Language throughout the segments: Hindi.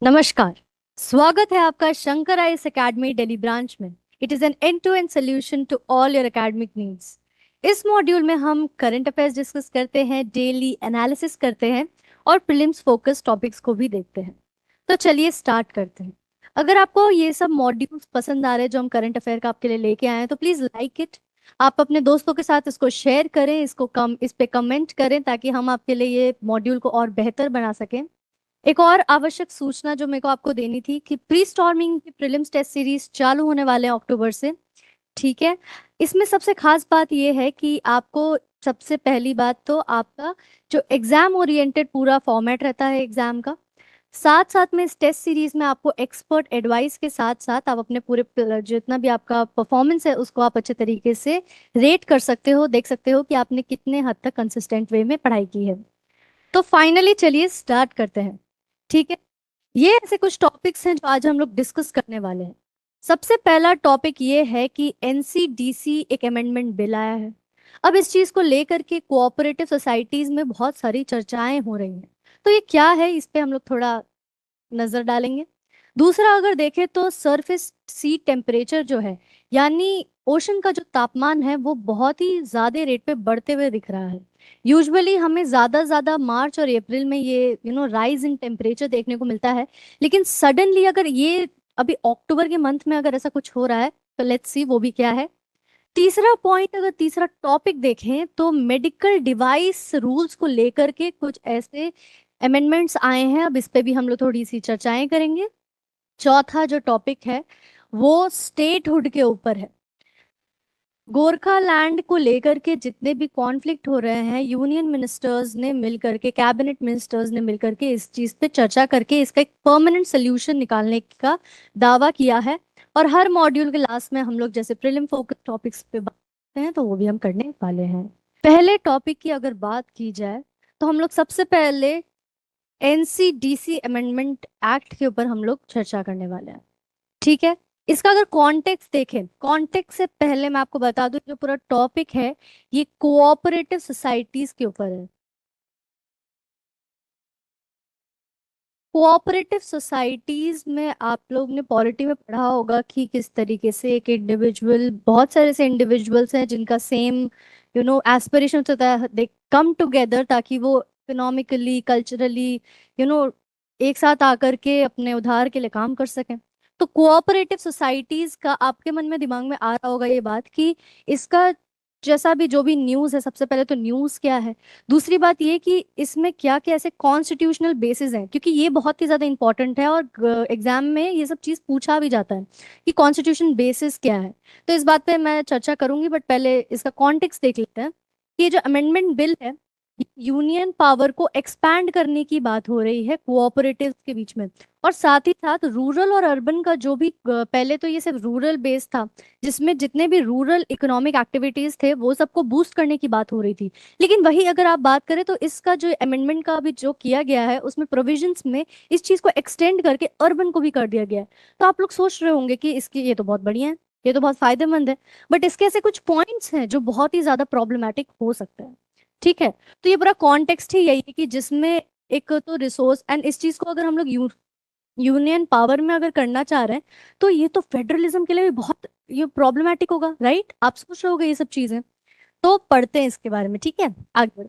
नमस्कार। स्वागत है आपका Shankar IAS academy Delhi branch में। It is an end to end solution to all your academic needs. इस मॉड्यूल में हम करंट अफेयर्स डिस्कस करते हैं, डेली एनालिसिस करते हैं और प्रीलिम्स फोकस टॉपिक्स को भी देखते हैं। तो चलिए स्टार्ट करते हैं। अगर आपको ये सब मॉड्यूल्स पसंद आ रहे हैं जो हम करंट अफेयर का आपके लिए लेके आए हैं, तो प्लीज लाइक इट। आप अपने दोस्तों के साथ इसको शेयर करें, इस पे कमेंट करें ताकि हम आपके लिए ये मॉड्यूल को और बेहतर बना सकें। एक और आवश्यक सूचना जो मेरे को आपको देनी थी कि प्री स्टॉर्मिंग की प्रीलिम्स टेस्ट सीरीज चालू होने वाले हैं अक्टूबर से। ठीक है। इसमें सबसे खास बात यह है कि आपको सबसे पहली बात तो आपका जो एग्जाम ओरिएंटेड पूरा फॉर्मेट रहता है एग्जाम का, साथ साथ में इस टेस्ट सीरीज में आपको एक्सपर्ट एडवाइस के साथ साथ आप अपने पूरे जितना भी आपका परफॉर्मेंस है उसको आप अच्छे तरीके से रेट कर सकते हो, देख सकते हो कि आपने कितने हद तक कंसिस्टेंट वे में पढ़ाई की है। तो फाइनली चलिए स्टार्ट करते हैं। ठीक है। ये ऐसे कुछ टॉपिक्स हैं जो आज हम लोग डिस्कस करने वाले हैं। सबसे पहला टॉपिक ये है कि एनसीडीसी एक अमेंडमेंट बिल आया है। अब इस चीज को लेकर के कोऑपरेटिव सोसाइटीज में बहुत सारी चर्चाएं हो रही हैं। तो ये क्या है, इस पे हम लोग थोड़ा नजर डालेंगे। दूसरा अगर देखें तो सरफेस सी टेम्परेचर जो है, यानी ओशन का जो तापमान है वो बहुत ही ज्यादा रेट पे बढ़ते हुए दिख रहा है। यूजुअली हमें ज्यादा ज्यादा मार्च और अप्रैल में ये राइज इन टेम्परेचर देखने को मिलता है, लेकिन सडनली अगर ये अभी अक्टूबर के मंथ में अगर ऐसा कुछ हो रहा है तो लेट्स सी वो भी क्या है। तीसरा पॉइंट, अगर तीसरा टॉपिक देखें तो मेडिकल डिवाइस रूल्स को लेकर के कुछ ऐसे अमेंडमेंट्स आए हैं। अब इस पे भी हम लोग थोड़ी सी चर्चाएं करेंगे। चौथा जो टॉपिक है वो स्टेटहुड के ऊपर है। गोरखालैंड को लेकर के जितने भी कॉन्फ्लिक्ट हो रहे हैं, यूनियन मिनिस्टर्स ने मिलकर के, कैबिनेट मिनिस्टर्स ने मिलकर के इस चीज पे चर्चा करके इसका एक परमानेंट सोल्यूशन निकालने का दावा किया है। और हर मॉड्यूल के लास्ट में हम लोग जैसे प्रीलिम फोकस टॉपिक्स पे बात करते हैं तो वो भी हम करने वाले हैं। पहले टॉपिक की अगर बात की जाए तो हम लोग सबसे पहले एनसीडीसी अमेंडमेंट एक्ट के ऊपर हम लोग चर्चा करने वाले हैं। ठीक है। इसका अगर कॉन्टेक्स्ट देखें, कॉन्टेक्स्ट से पहले मैं आपको बता दूं जो पूरा टॉपिक है ये कोऑपरेटिव सोसाइटीज के ऊपर है। कोऑपरेटिव सोसाइटीज में आप लोग ने पॉलिटी में पढ़ा होगा कि किस तरीके से एक इंडिविजुअल, बहुत सारे ऐसे इंडिविजुअल्स हैं जिनका सेम एस्पिरेशन होता है, दे कम टुगेदर ताकि वो इकोनॉमिकली, कल्चरली यू नो एक साथ आकर के अपने उद्धार के लिए काम कर सकें। तो कोऑपरेटिव सोसाइटीज का आपके मन में, दिमाग में आ रहा होगा ये बात कि इसका जैसा भी जो भी न्यूज़ है, सबसे पहले तो न्यूज़ क्या है, दूसरी बात ये कि इसमें क्या क्या ऐसे कॉन्स्टिट्यूशनल बेसिस हैं, क्योंकि ये बहुत ही ज्यादा इंपॉर्टेंट है और एग्जाम में ये सब चीज पूछा भी जाता है कि कॉन्स्टिट्यूशन बेसिस क्या है। तो इस बात पे मैं चर्चा करूंगी, बट पहले इसका कॉन्टेक्स्ट देख लेते हैं कि ये जो अमेंडमेंट बिल है, यूनियन पावर को एक्सपैंड करने की बात हो रही है कोऑपरेटिव के बीच में। और साथ ही साथ रूरल और अर्बन का जो भी पहले तो ये सिर्फ रूरल बेस था, जिसमें जितने भी रूरल इकोनॉमिक एक्टिविटीज थे वो सबको बूस्ट करने की बात हो रही थी। लेकिन वही अगर आप बात करें तो इसका जो अमेंडमेंट का अभी जो किया गया है उसमें प्रोविजंस में इस चीज को एक्सटेंड करके अर्बन को भी कर दिया गया है। तो आप लोग सोच रहे होंगे कि इसकी ये तो बहुत बढ़िया है, ये तो बहुत फायदेमंद है, बट इसके ऐसे कुछ पॉइंट्स हैं जो बहुत ही ज्यादा प्रॉब्लमेटिक हो सकते हैं। ठीक है। तो ये पूरा कॉन्टेक्स्ट ही यही है कि जिसमें एक तो रिसोर्स, एंड इस चीज को अगर हम लोग यूनियन पावर में अगर करना चाह रहे हैं तो ये तो फेडरलिज्म के लिए भी बहुत ये प्रॉब्लमेटिक होगा, राइट? आप सोच रहे होगे ये सब चीजें। तो पढ़ते हैं इसके बारे में। ठीक है, आगे बढ़ो।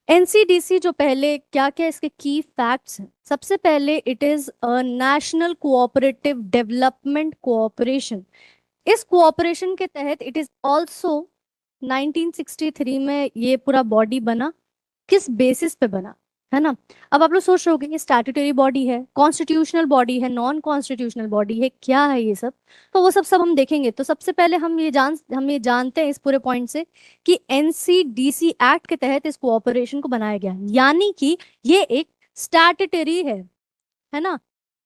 एनसीडीसी जो पहले क्या क्या इसके की फैक्ट्स हैं, सबसे पहले it is a national cooperative development cooperation. इस कोऑपरेशन के तहत इट इज आल्सो 1963 में ये पूरा बॉडी बना। किस बेसिस पे बना, है ना? अब आप लोग सोच रहे होंगे ये स्टैट्यूटरी बॉडी है, कॉन्स्टिट्यूशनल बॉडी है, नॉन कॉन्स्टिट्यूशनल बॉडी है, क्या है ये सब? तो वो सब सब हम देखेंगे। तो सबसे पहले हम ये जानते हैं इस पूरे पॉइंट से कि एनसीडीसी एक्ट के तहत इस कोऑपरेशन को बनाया गया, यानी कि ये एक स्टैट्यूटरी है ना?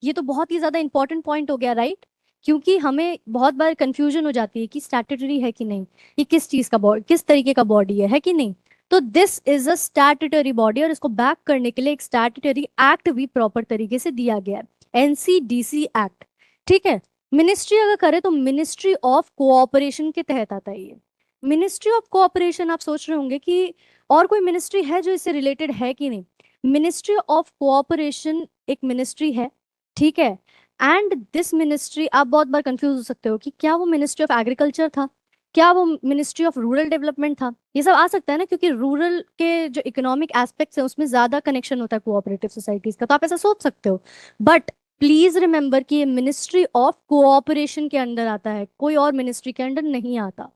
ये तो बहुत ही ज्यादा इंपॉर्टेंट पॉइंट हो गया, राइट? क्योंकि हमें बहुत बार कंफ्यूजन हो जाती है कि स्टैट्यूटरी है कि नहीं, ये किस चीज का बॉडी, किस तरीके का बॉडी है कि नहीं। तो this is a statutory body और इसको बैक करने के लिए एक स्टैट्यूटरी एक्ट भी प्रॉपर तरीके से दिया गया है, एनसीडीसी एक्ट। ठीक है। मिनिस्ट्री अगर करे तो मिनिस्ट्री ऑफ कोऑपरेशन के तहत आता है ये। मिनिस्ट्री ऑफ कोऑपरेशन, आप सोच रहे होंगे कि और कोई मिनिस्ट्री है जो इससे रिलेटेड है कि नहीं। मिनिस्ट्री ऑफ कोऑपरेशन एक मिनिस्ट्री है ठीक है। एंड दिस मिनिस्ट्री, आप बहुत बार कंफ्यूज हो सकते हो कि क्या वो मिनिस्ट्री ऑफ एग्रीकल्चर था, क्या वो मिनिस्ट्री ऑफ रूरल डेवलपमेंट था। ये सब आ सकता है ना, क्योंकि रूरल के जो इकोनॉमिक एस्पेक्ट्स है उसमें ज्यादा कनेक्शन होता है कोऑपरेटिव सोसाइटीज का, तो आप ऐसा सोच सकते हो। बट प्लीज रिमेंबर कि ये मिनिस्ट्री ऑफ कोऑपरेशन के अंडर आता है, कोई और मिनिस्ट्री के अंडर नहीं आता।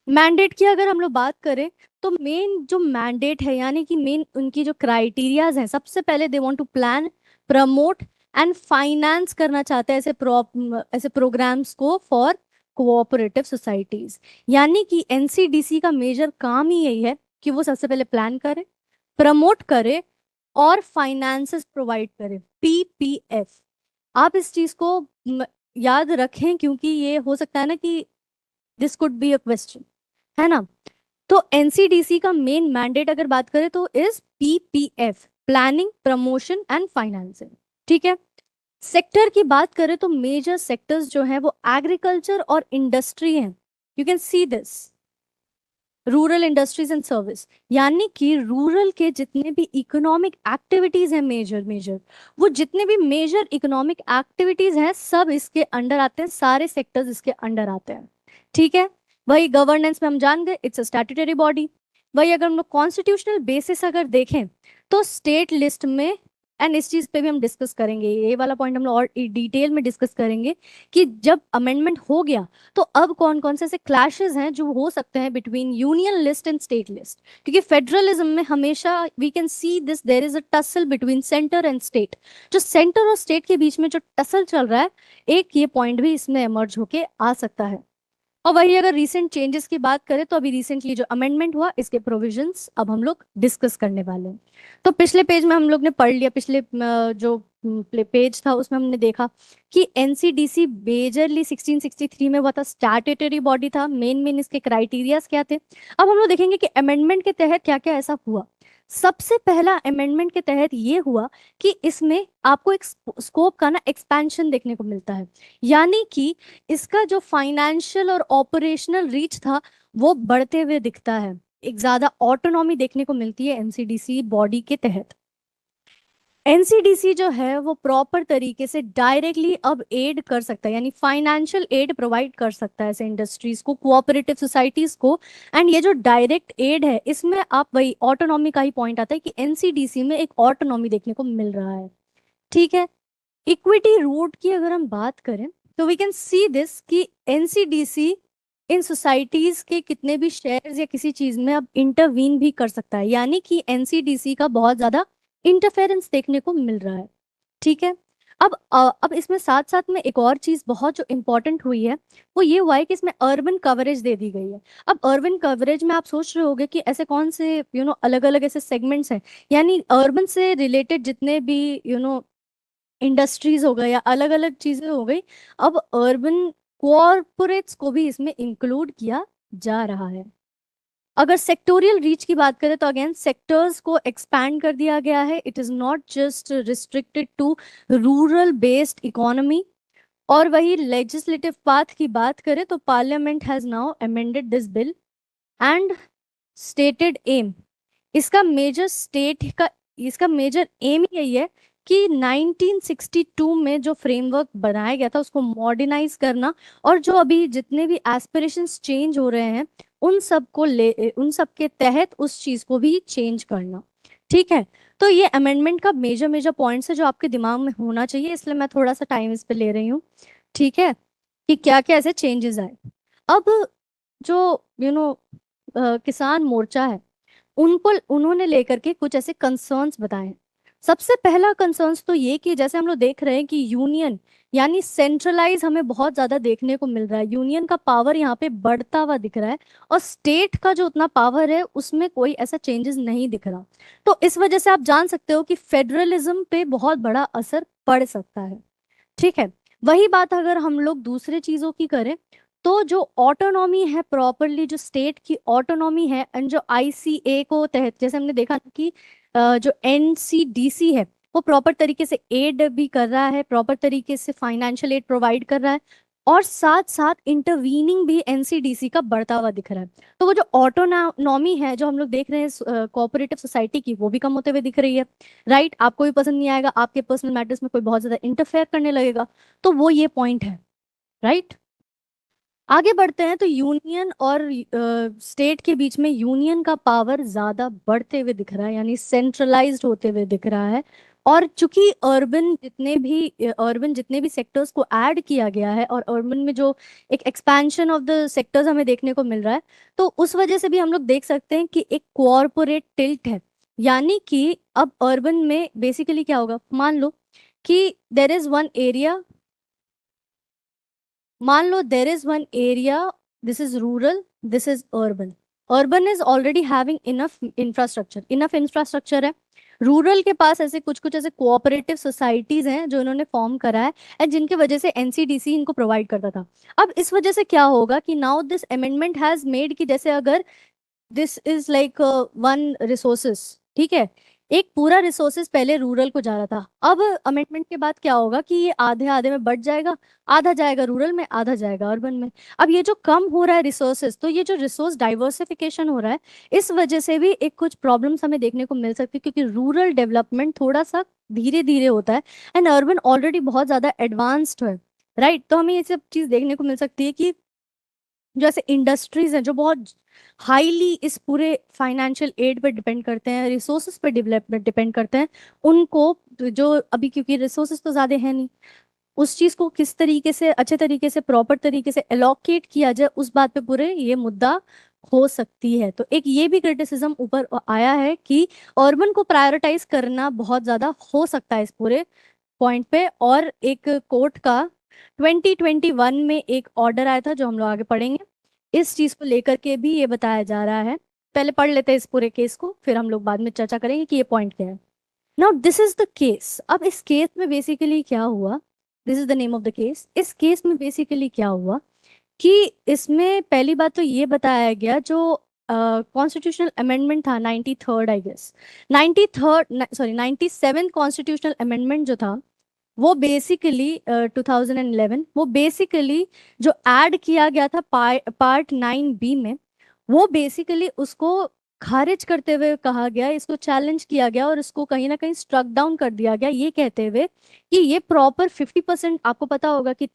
मैंडेट की अगर हम लोग बात करें, तो मेन जो मैंडेट है, यानी कि मेन उनकी जो क्राइटेरियाज हैं, सबसे पहले they want to plan, promote and finance करना चाहते हैं ऐसे प्रोग्राम्स को फॉर कोऑपरेटिव सोसाइटीज। यानी कि एनसीडीसी का मेजर काम ही यही है कि वो सबसे पहले प्लान करे, प्रमोट करे और फाइनेंसेस प्रोवाइड करे, पीपीएफ। आप इस चीज को याद रखें, क्योंकि ये हो सकता है ना कि this could be a question, है ना। तो एनसीडीसी का मेन मैंडेट अगर बात करें तो is PPF, planning, promotion and financing. ठीक है। सेक्टर की बात करें तो मेजर सेक्टर्स जो है वो एग्रीकल्चर और इंडस्ट्री हैं। You can see this, rural industries and service. यानी कि रूरल के जितने भी इकोनॉमिक एक्टिविटीज हैं, मेजर मेजर, वो जितने भी मेजर इकोनॉमिक एक्टिविटीज हैं सब इसके अंडर आते हैं, सारे सेक्टर्स इसके अंडर आते हैं। ठीक है। वही गवर्नेंस में हम जान गए, इट्स अ स्टैट्यूटरी बॉडी। वही अगर हम लोग कॉन्स्टिट्यूशनल बेसिस अगर देखें, तो स्टेट लिस्ट में, एंड इस चीज पे भी हम डिस्कस करेंगे, ये वाला पॉइंट हम लोग और डिटेल में डिस्कस करेंगे कि जब अमेंडमेंट हो गया तो अब कौन कौन से ऐसे क्लैशेस हैं जो हो सकते हैं between union list and state list. क्योंकि फेडरलिज्म में हमेशा we can see this, there is a tussle between centre and state. जो सेंटर और स्टेट के बीच में जो टसल चल रहा है, एक ये पॉइंट भी इसमें एमर्ज होके आ सकता है। और वही अगर रीसेंट चेंजेस की बात करें, तो अभी रिसेंटली जो अमेंडमेंट हुआ, इसके प्रोविजंस अब हम लोग डिस्कस करने वाले हैं। तो पिछले पेज में हम लोग ने पढ़ लिया, पिछले जो पेज था उसमें हमने देखा कि एनसीडीसी मेजरली 1663 में हुआ था, स्टैट्यूटरी बॉडी था। मेन मेन इसके क्राइटेरियाज क्या थे, अब हम लोग देखेंगे कि अमेंडमेंट के तहत क्या क्या ऐसा हुआ। सबसे पहला अमेंडमेंट के तहत ये हुआ कि इसमें आपको एक स्कोप का ना एक्सपेंशन देखने को मिलता है। यानी कि इसका जो फाइनेंशियल और ऑपरेशनल रीच था वो बढ़ते हुए दिखता है, एक ज्यादा ऑटोनॉमी देखने को मिलती है एनसीडीसी बॉडी के तहत। एनसीडीसी जो है वो प्रॉपर तरीके से डायरेक्टली अब एड कर सकता है, यानी फाइनेंशियल एड प्रोवाइड कर सकता है ऐसे इंडस्ट्रीज को, कोऑपरेटिव सोसाइटीज को। एंड ये जो डायरेक्ट एड है, इसमें आप वही ऑटोनॉमी का ही पॉइंट आता है कि एनसीडीसी में एक ऑटोनॉमी देखने को मिल रहा है। ठीक है। इक्विटी रूट की अगर हम बात करें, तो वी कैन सी दिस कि एनसीडीसी इन सोसाइटीज के कितने भी शेयर्स या किसी चीज में अब इंटरवीन भी कर सकता है। यानी कि एनसीडीसी का बहुत ज्यादा इंटरफेरेंस देखने को मिल रहा है। ठीक है। अब इसमें साथ साथ में एक और चीज बहुत जो इम्पोर्टेंट हुई है, वो ये हुआ है कि इसमें अर्बन कवरेज दे दी गई है। अब अर्बन कवरेज में आप सोच रहे होगे कि ऐसे कौन से अलग अलग ऐसे सेगमेंट्स हैं, यानी अर्बन से रिलेटेड जितने भी इंडस्ट्रीज हो गए या अलग अलग चीजें हो गई, अब अर्बन कॉरपोरेट्स को भी इसमें इंक्लूड किया जा रहा है। अगर सेक्टोरियल रीच की बात करें, तो अगेन सेक्टर्स को एक्सपैंड कर दिया गया है, it is not just restricted to rural based economy. और वही लेजिस्लेटिव पाथ की बात करें, तो parliament has now amended this bill and stated um, इसका मेजर स्टेट का इसका मेजर एम यही है कि 1962 में जो फ्रेमवर्क बनाया गया था उसको मॉडर्नाइज करना, और जो अभी जितने भी एस्पिरेशंस चेंज हो रहे हैं उन सब के तहत उस चीज को भी चेंज करना। ठीक है। तो ये अमेंडमेंट का मेजर मेजर पॉइंट्स है जो आपके दिमाग में होना चाहिए, इसलिए मैं थोड़ा सा टाइम इस पे ले रही हूँ। ठीक है। कि क्या क्या ऐसे चेंजेस आए। अब जो किसान मोर्चा है, उनको उन्होंने लेकर के कुछ ऐसे कंसर्न्स बताए हैं। सबसे पहला कंसर्न्स तो ये कि जैसे हम लोग देख रहे हैं कि यूनियन यानी सेंट्रलाइज हमें बहुत ज्यादा देखने को मिल रहा है, यूनियन का पावर यहाँ पे बढ़ता हुआ दिख रहा है, और स्टेट का जो उतना पावर है उसमें कोई ऐसा चेंजेस नहीं दिख रहा। तो इस वजह से आप जान सकते हो कि फेडरलिज्म पे बहुत बड़ा असर पड़ सकता है। ठीक है। वही बात अगर हम लोग दूसरे चीजों की करें, तो जो ऑटोनॉमी है, प्रॉपरली जो स्टेट की ऑटोनॉमी है, एंड जो आईसीए को तहत, जैसे हमने देखा कि जो एनसीडीसी है वो प्रॉपर तरीके से एड भी कर रहा है, प्रॉपर तरीके से फाइनेंशियल एड प्रोवाइड कर रहा है, और साथ साथ इंटरवीनिंग भी एनसीडीसी का बढ़ता हुआ दिख रहा है। तो वो जो ऑटोनॉमी है जो हम लोग देख रहे हैं कोऑपरेटिव सोसाइटी की, वो भी कम होते हुए दिख रही है। राइट, आपको भी पसंद नहीं आएगा, आपके पर्सनल मैटर्स में कोई बहुत ज्यादा इंटरफेयर करने लगेगा, तो वो ये पॉइंट है। राइट, आगे बढ़ते हैं तो यूनियन और स्टेट के बीच में यूनियन का पावर ज्यादा बढ़ते हुए दिख रहा है, यानी सेंट्रलाइज्ड होते हुए दिख रहा है। और चूंकि अर्बन जितने भी सेक्टर्स को ऐड किया गया है, और अर्बन में जो एक एक्सपेंशन ऑफ द सेक्टर्स हमें देखने को मिल रहा है, तो उस वजह से भी हम लोग देख सकते हैं कि एक कॉरपोरेट टिल्ट है। यानी कि अब अर्बन में बेसिकली क्या होगा, मान लो कि देर इज वन एरिया, मान लो there is one area, this is rural, this is urban. Urban is already having enough infrastructure है। रूरल के पास ऐसे कुछ कुछ ऐसे कोऑपरेटिव सोसाइटीज हैं जो इन्होंने फॉर्म करा है, एंड जिनके वजह से एनसीडीसी इनको प्रोवाइड करता था। अब इस वजह से क्या होगा कि now this amendment has made कि जैसे अगर this is like one resources, ठीक है, एक पूरा रिसोर्सेस पहले रूरल को जा रहा था, अब अमेंडमेंट के बाद क्या होगा कि ये आधे आधे में बढ़ जाएगा, आधा जाएगा रूरल में, आधा जाएगा अर्बन में। अब ये जो कम हो रहा है रिसोर्सेस, तो ये जो रिसोर्स डाइवर्सिफिकेशन हो रहा है, इस वजह से भी एक कुछ प्रॉब्लम्स हमें देखने को मिल सकती है, क्योंकि रूरल डेवलपमेंट थोड़ा सा धीरे धीरे होता है, एंड अर्बन ऑलरेडी बहुत ज्यादा एडवांस्ड है। राइट, तो हमें ये सब चीज देखने को मिल सकती है कि जो ऐसे इंडस्ट्रीज हैं जो बहुत हाईली इस पूरे फाइनेंशियल एड पे डिपेंड करते हैं, रिसोर्सेज पे डेवलपमेंट डिपेंड करते हैं, उनको जो अभी, क्योंकि रिसोर्सेज तो ज्यादा है नहीं, उस चीज को किस तरीके से अच्छे तरीके से प्रॉपर तरीके से एलोकेट किया जाए, उस बात पे पूरे ये मुद्दा हो सकती है। तो एक ये भी क्रिटिसिज्म ऊपर आया है कि अर्बन को प्रायोरिटाइज करना बहुत ज्यादा हो सकता है इस पूरे पॉइंट पे। और एक कोर्ट का 2021 में एक ऑर्डर आया था जो हम लोग आगे पढ़ेंगे, इस चीज को लेकर के भी ये बताया जा रहा है। पहले पढ़ लेते हैं इस पूरे केस को, फिर हम लोग बाद में चर्चा करेंगे कि ये पॉइंट क्या है। Now this is the case. अब इस केस में बेसिकली क्या हुआ, this is the name of the case. इस केस में बेसिकली क्या हुआ कि इसमें पहली बात तो ये बताया गया, जो कॉन्स्टिट्यूशनल अमेंडमेंट था 93rd, I guess 93rd, sorry 97th constitutional amendment जो था, वो बेसिकली 2011, वो बेसिकली जो ऐड किया गया था पार्ट 9B में, वो बेसिकली उसको खारिज करते हुए कहा गया, इसको चैलेंज किया गया और इसको कहीं ना कहीं स्ट्रक डाउन कर दिया गया, ये कहते हुए कि ये प्रॉपर 50%, आपको पता होगा कि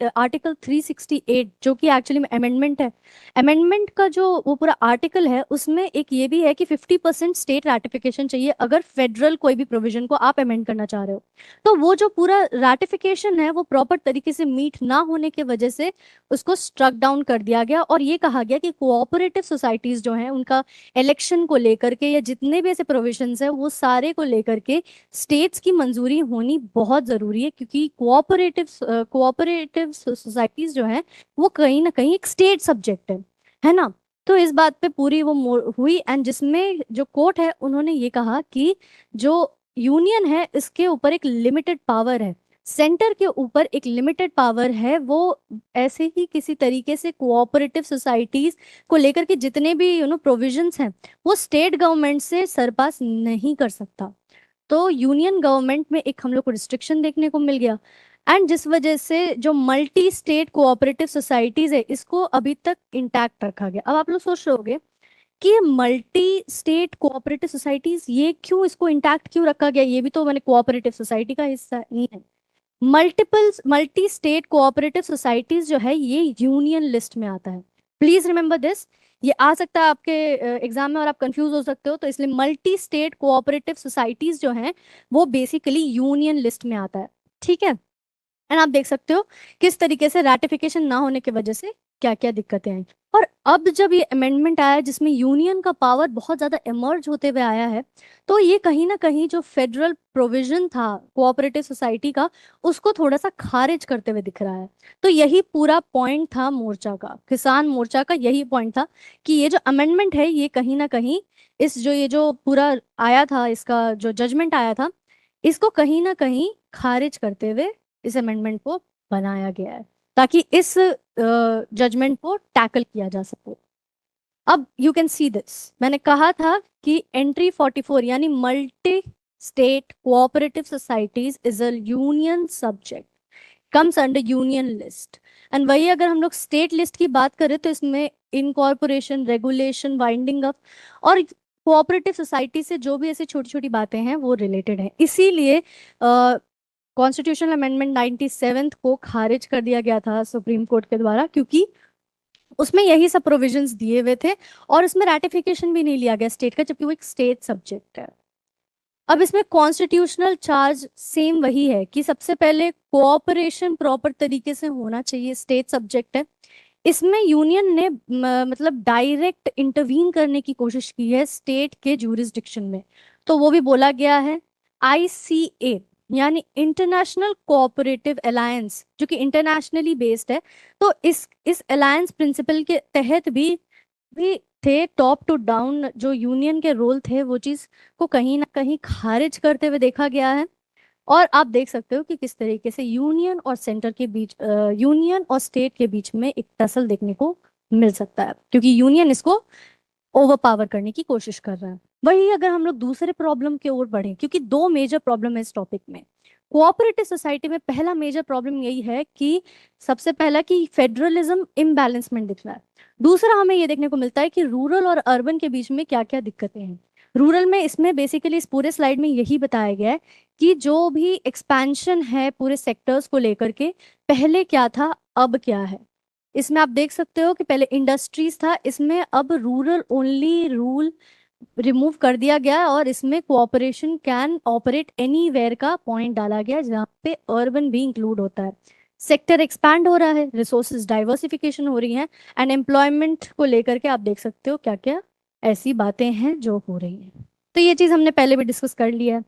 आर्टिकल 368 जो कि एक्चुअली में अमेंडमेंट है, अमेंडमेंट का जो वो पूरा आर्टिकल है, उसमें एक ये भी है कि 50% स्टेट रैटिफिकेशन चाहिए अगर फेडरल कोई भी प्रोविजन को आप अमेंड करना चाह रहे हो। तो वो जो पूरा रैटिफिकेशन है वो प्रॉपर तरीके से मीट ना होने की वजह से उसको स्ट्रक डाउन कर दिया गया, और ये कहा गया कि कोऑपरेटिव सोसाइटीज जो हैं उनका इलेक्शन को लेकर के या जितने भी ऐसे प्रोविजंस है वो सारे को लेकर के स्टेट्स की मंजूरी होनी बहुत जरूरी है, क्योंकि कोऑपरेटिव सोसाइटीज जो है वो कहीं ना कहीं एक स्टेट सब्जेक्ट है ना। तो इस बात पे पूरी वो हुई, एंड जिसमें जो कोर्ट है उन्होंने ये कहा कि जो यूनियन है इसके ऊपर एक लिमिटेड पावर है, सेंटर के ऊपर एक लिमिटेड पावर है, वो ऐसे ही किसी तरीके से कोऑपरेटिव सोसाइटीज को लेकर के जितने भी प्रोविजंस हैं वो स्टेट गवर्नमेंट से सरपास नहीं कर सकता। तो यूनियन गवर्नमेंट में एक हम लोग को रिस्ट्रिक्शन देखने को मिल गया, एंड जिस वजह से जो मल्टी स्टेट कोऑपरेटिव सोसाइटीज है इसको अभी तक इंटैक्ट रखा गया। अब आप लोग सोच रहे होगे कि ये मल्टी स्टेट कोऑपरेटिव सोसाइटीज ये क्यों, इसको इंटैक्ट क्यों रखा गया, ये भी तो मैंने कोऑपरेटिव सोसाइटी का हिस्सा नहीं है। मल्टी स्टेट कोऑपरेटिव सोसाइटीज जो है ये यूनियन लिस्ट में आता है, प्लीज रिमेंबर दिस। ये आ सकता है आपके एग्जाम में और आप कंफ्यूज हो सकते हो, तो इसलिए मल्टी स्टेट कोऑपरेटिव सोसाइटीज जो हैं वो बेसिकली यूनियन लिस्ट में आता है, ठीक है। एंड आप देख सकते हो किस तरीके से रैटिफिकेशन ना होने की वजह से क्या क्या दिक्कतें आई। और अब जब ये अमेंडमेंट आया जिसमें यूनियन का पावर बहुत ज्यादा इमर्ज होते हुए आया है, तो ये कहीं ना कहीं जो फेडरल प्रोविजन था कोऑपरेटिव सोसाइटी का उसको थोड़ा सा खारिज करते हुए दिख रहा है। तो यही पूरा पॉइंट था मोर्चा का, किसान मोर्चा का यही पॉइंट था कि ये जो अमेंडमेंट है ये कहीं ना कहीं इस जो ये जो पूरा आया था, इसका जो जजमेंट आया था, इसको कहीं ना कहीं खारिज करते हुए इस अमेंडमेंट को बनाया गया है, ताकि इस जजमेंट को टैकल किया जा सके। अब यू कैन सी दिस, मैंने कहा था कि एंट्री 44 यानी multi state cooperative societies is a union subject. Comes under union list. And वही अगर हम लोग स्टेट लिस्ट की बात करें तो इसमें इनकॉर्पोरेशन, रेगुलेशन, वाइंडिंग अप और कोऑपरेटिव सोसाइटी से जो भी ऐसी छोटी छोटी बातें हैं वो रिलेटेड हैं। इसीलिए कॉन्स्टिट्यूशनल अमेंडमेंट 97 को खारिज कर दिया गया था सुप्रीम कोर्ट के द्वारा, क्योंकि उसमें यही सब प्रोविजंस दिए हुए थे और इसमें रैटिफिकेशन भी नहीं लिया गया स्टेट का, जबकि वो एक स्टेट सब्जेक्ट है। अब इसमें कॉन्स्टिट्यूशनल चार्ज सेम वही है कि सबसे पहले कोऑपरेशन प्रॉपर तरीके से होना चाहिए, स्टेट सब्जेक्ट है। इसमें यूनियन ने मतलब डायरेक्ट इंटरवीन करने की कोशिश की है स्टेट के जूरिसडिक्शन में, तो वो भी बोला गया है। आईसीए यानी इंटरनेशनल कोऑपरेटिव अलायंस, जो कि इंटरनेशनली बेस्ड है, तो इस अलायंस प्रिंसिपल के तहत भी थे टॉप टू डाउन जो यूनियन के रोल थे, वो चीज को कहीं ना कहीं खारिज करते हुए देखा गया है। और आप देख सकते हो कि किस तरीके से यूनियन और सेंटर के बीच, यूनियन और स्टेट के बीच में एक टसल देखने को मिल सकता है, क्योंकि यूनियन इसको ओवर पावर करने की कोशिश कर रहा है। वही अगर हम लोग दूसरे प्रॉब्लम की ओर बढ़े, क्योंकि दो मेजर प्रॉब्लम है इस टॉपिक में। कोऑपरेटिव सोसाइटी में पहला मेजर प्रॉब्लम यही है कि सबसे पहला कि फेडरलिज्म इम्बैलेंसमेंट दिख रहा है। दूसरा हमें ये देखने को मिलता है कि रूरल और अर्बन के बीच में क्या क्या दिक्कतें हैं। रूरल में इसमें बेसिकली इस पूरे स्लाइड में यही बताया गया है कि जो भी एक्सपेंशन है पूरे सेक्टर्स को लेकर के, पहले क्या था अब क्या है। इसमें आप देख सकते हो कि पहले इंडस्ट्रीज था, इसमें अब रूरल ओनली रूल रिमूव कर दिया गया और इसमें कोऑपरेशन कैन ऑपरेट एनीवेयर का पॉइंट डाला गया, जहाँ पे अर्बन भी इंक्लूड होता है। सेक्टर एक्सपैंड हो रहा है, रिसोर्सेज डाइवर्सिफिकेशन हो रही है, एंड एम्प्लॉयमेंट को लेकर के आप देख सकते हो क्या क्या ऐसी बातें हैं जो हो रही हैं। तो ये चीज़ हमने पहले भी डिस्कस कर लिया है।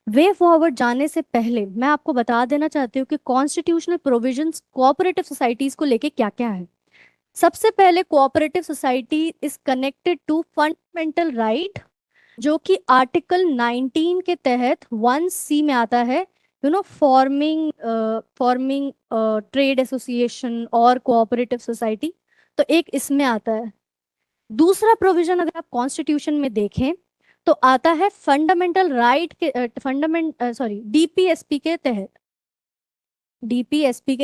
वे फॉरवर्ड जाने से पहले मैं आपको बता देना चाहती हूँ कि कॉन्स्टिट्यूशनल प्रोविजंस कोऑपरेटिव सोसाइटीज को लेके क्या क्या है। सबसे पहले cooperative society is connected to fundamental right, जो कि आर्टिकल 19 के तहत 1C में आता है, फॉर्मिंग ट्रेड एसोसिएशन और कोऑपरेटिव सोसाइटी, तो एक इसमें आता है। दूसरा प्रोविजन अगर आप कॉन्स्टिट्यूशन में देखें तो आता है फंडामेंटल राइट के फंडामेंट सॉरी डीपीएसपी के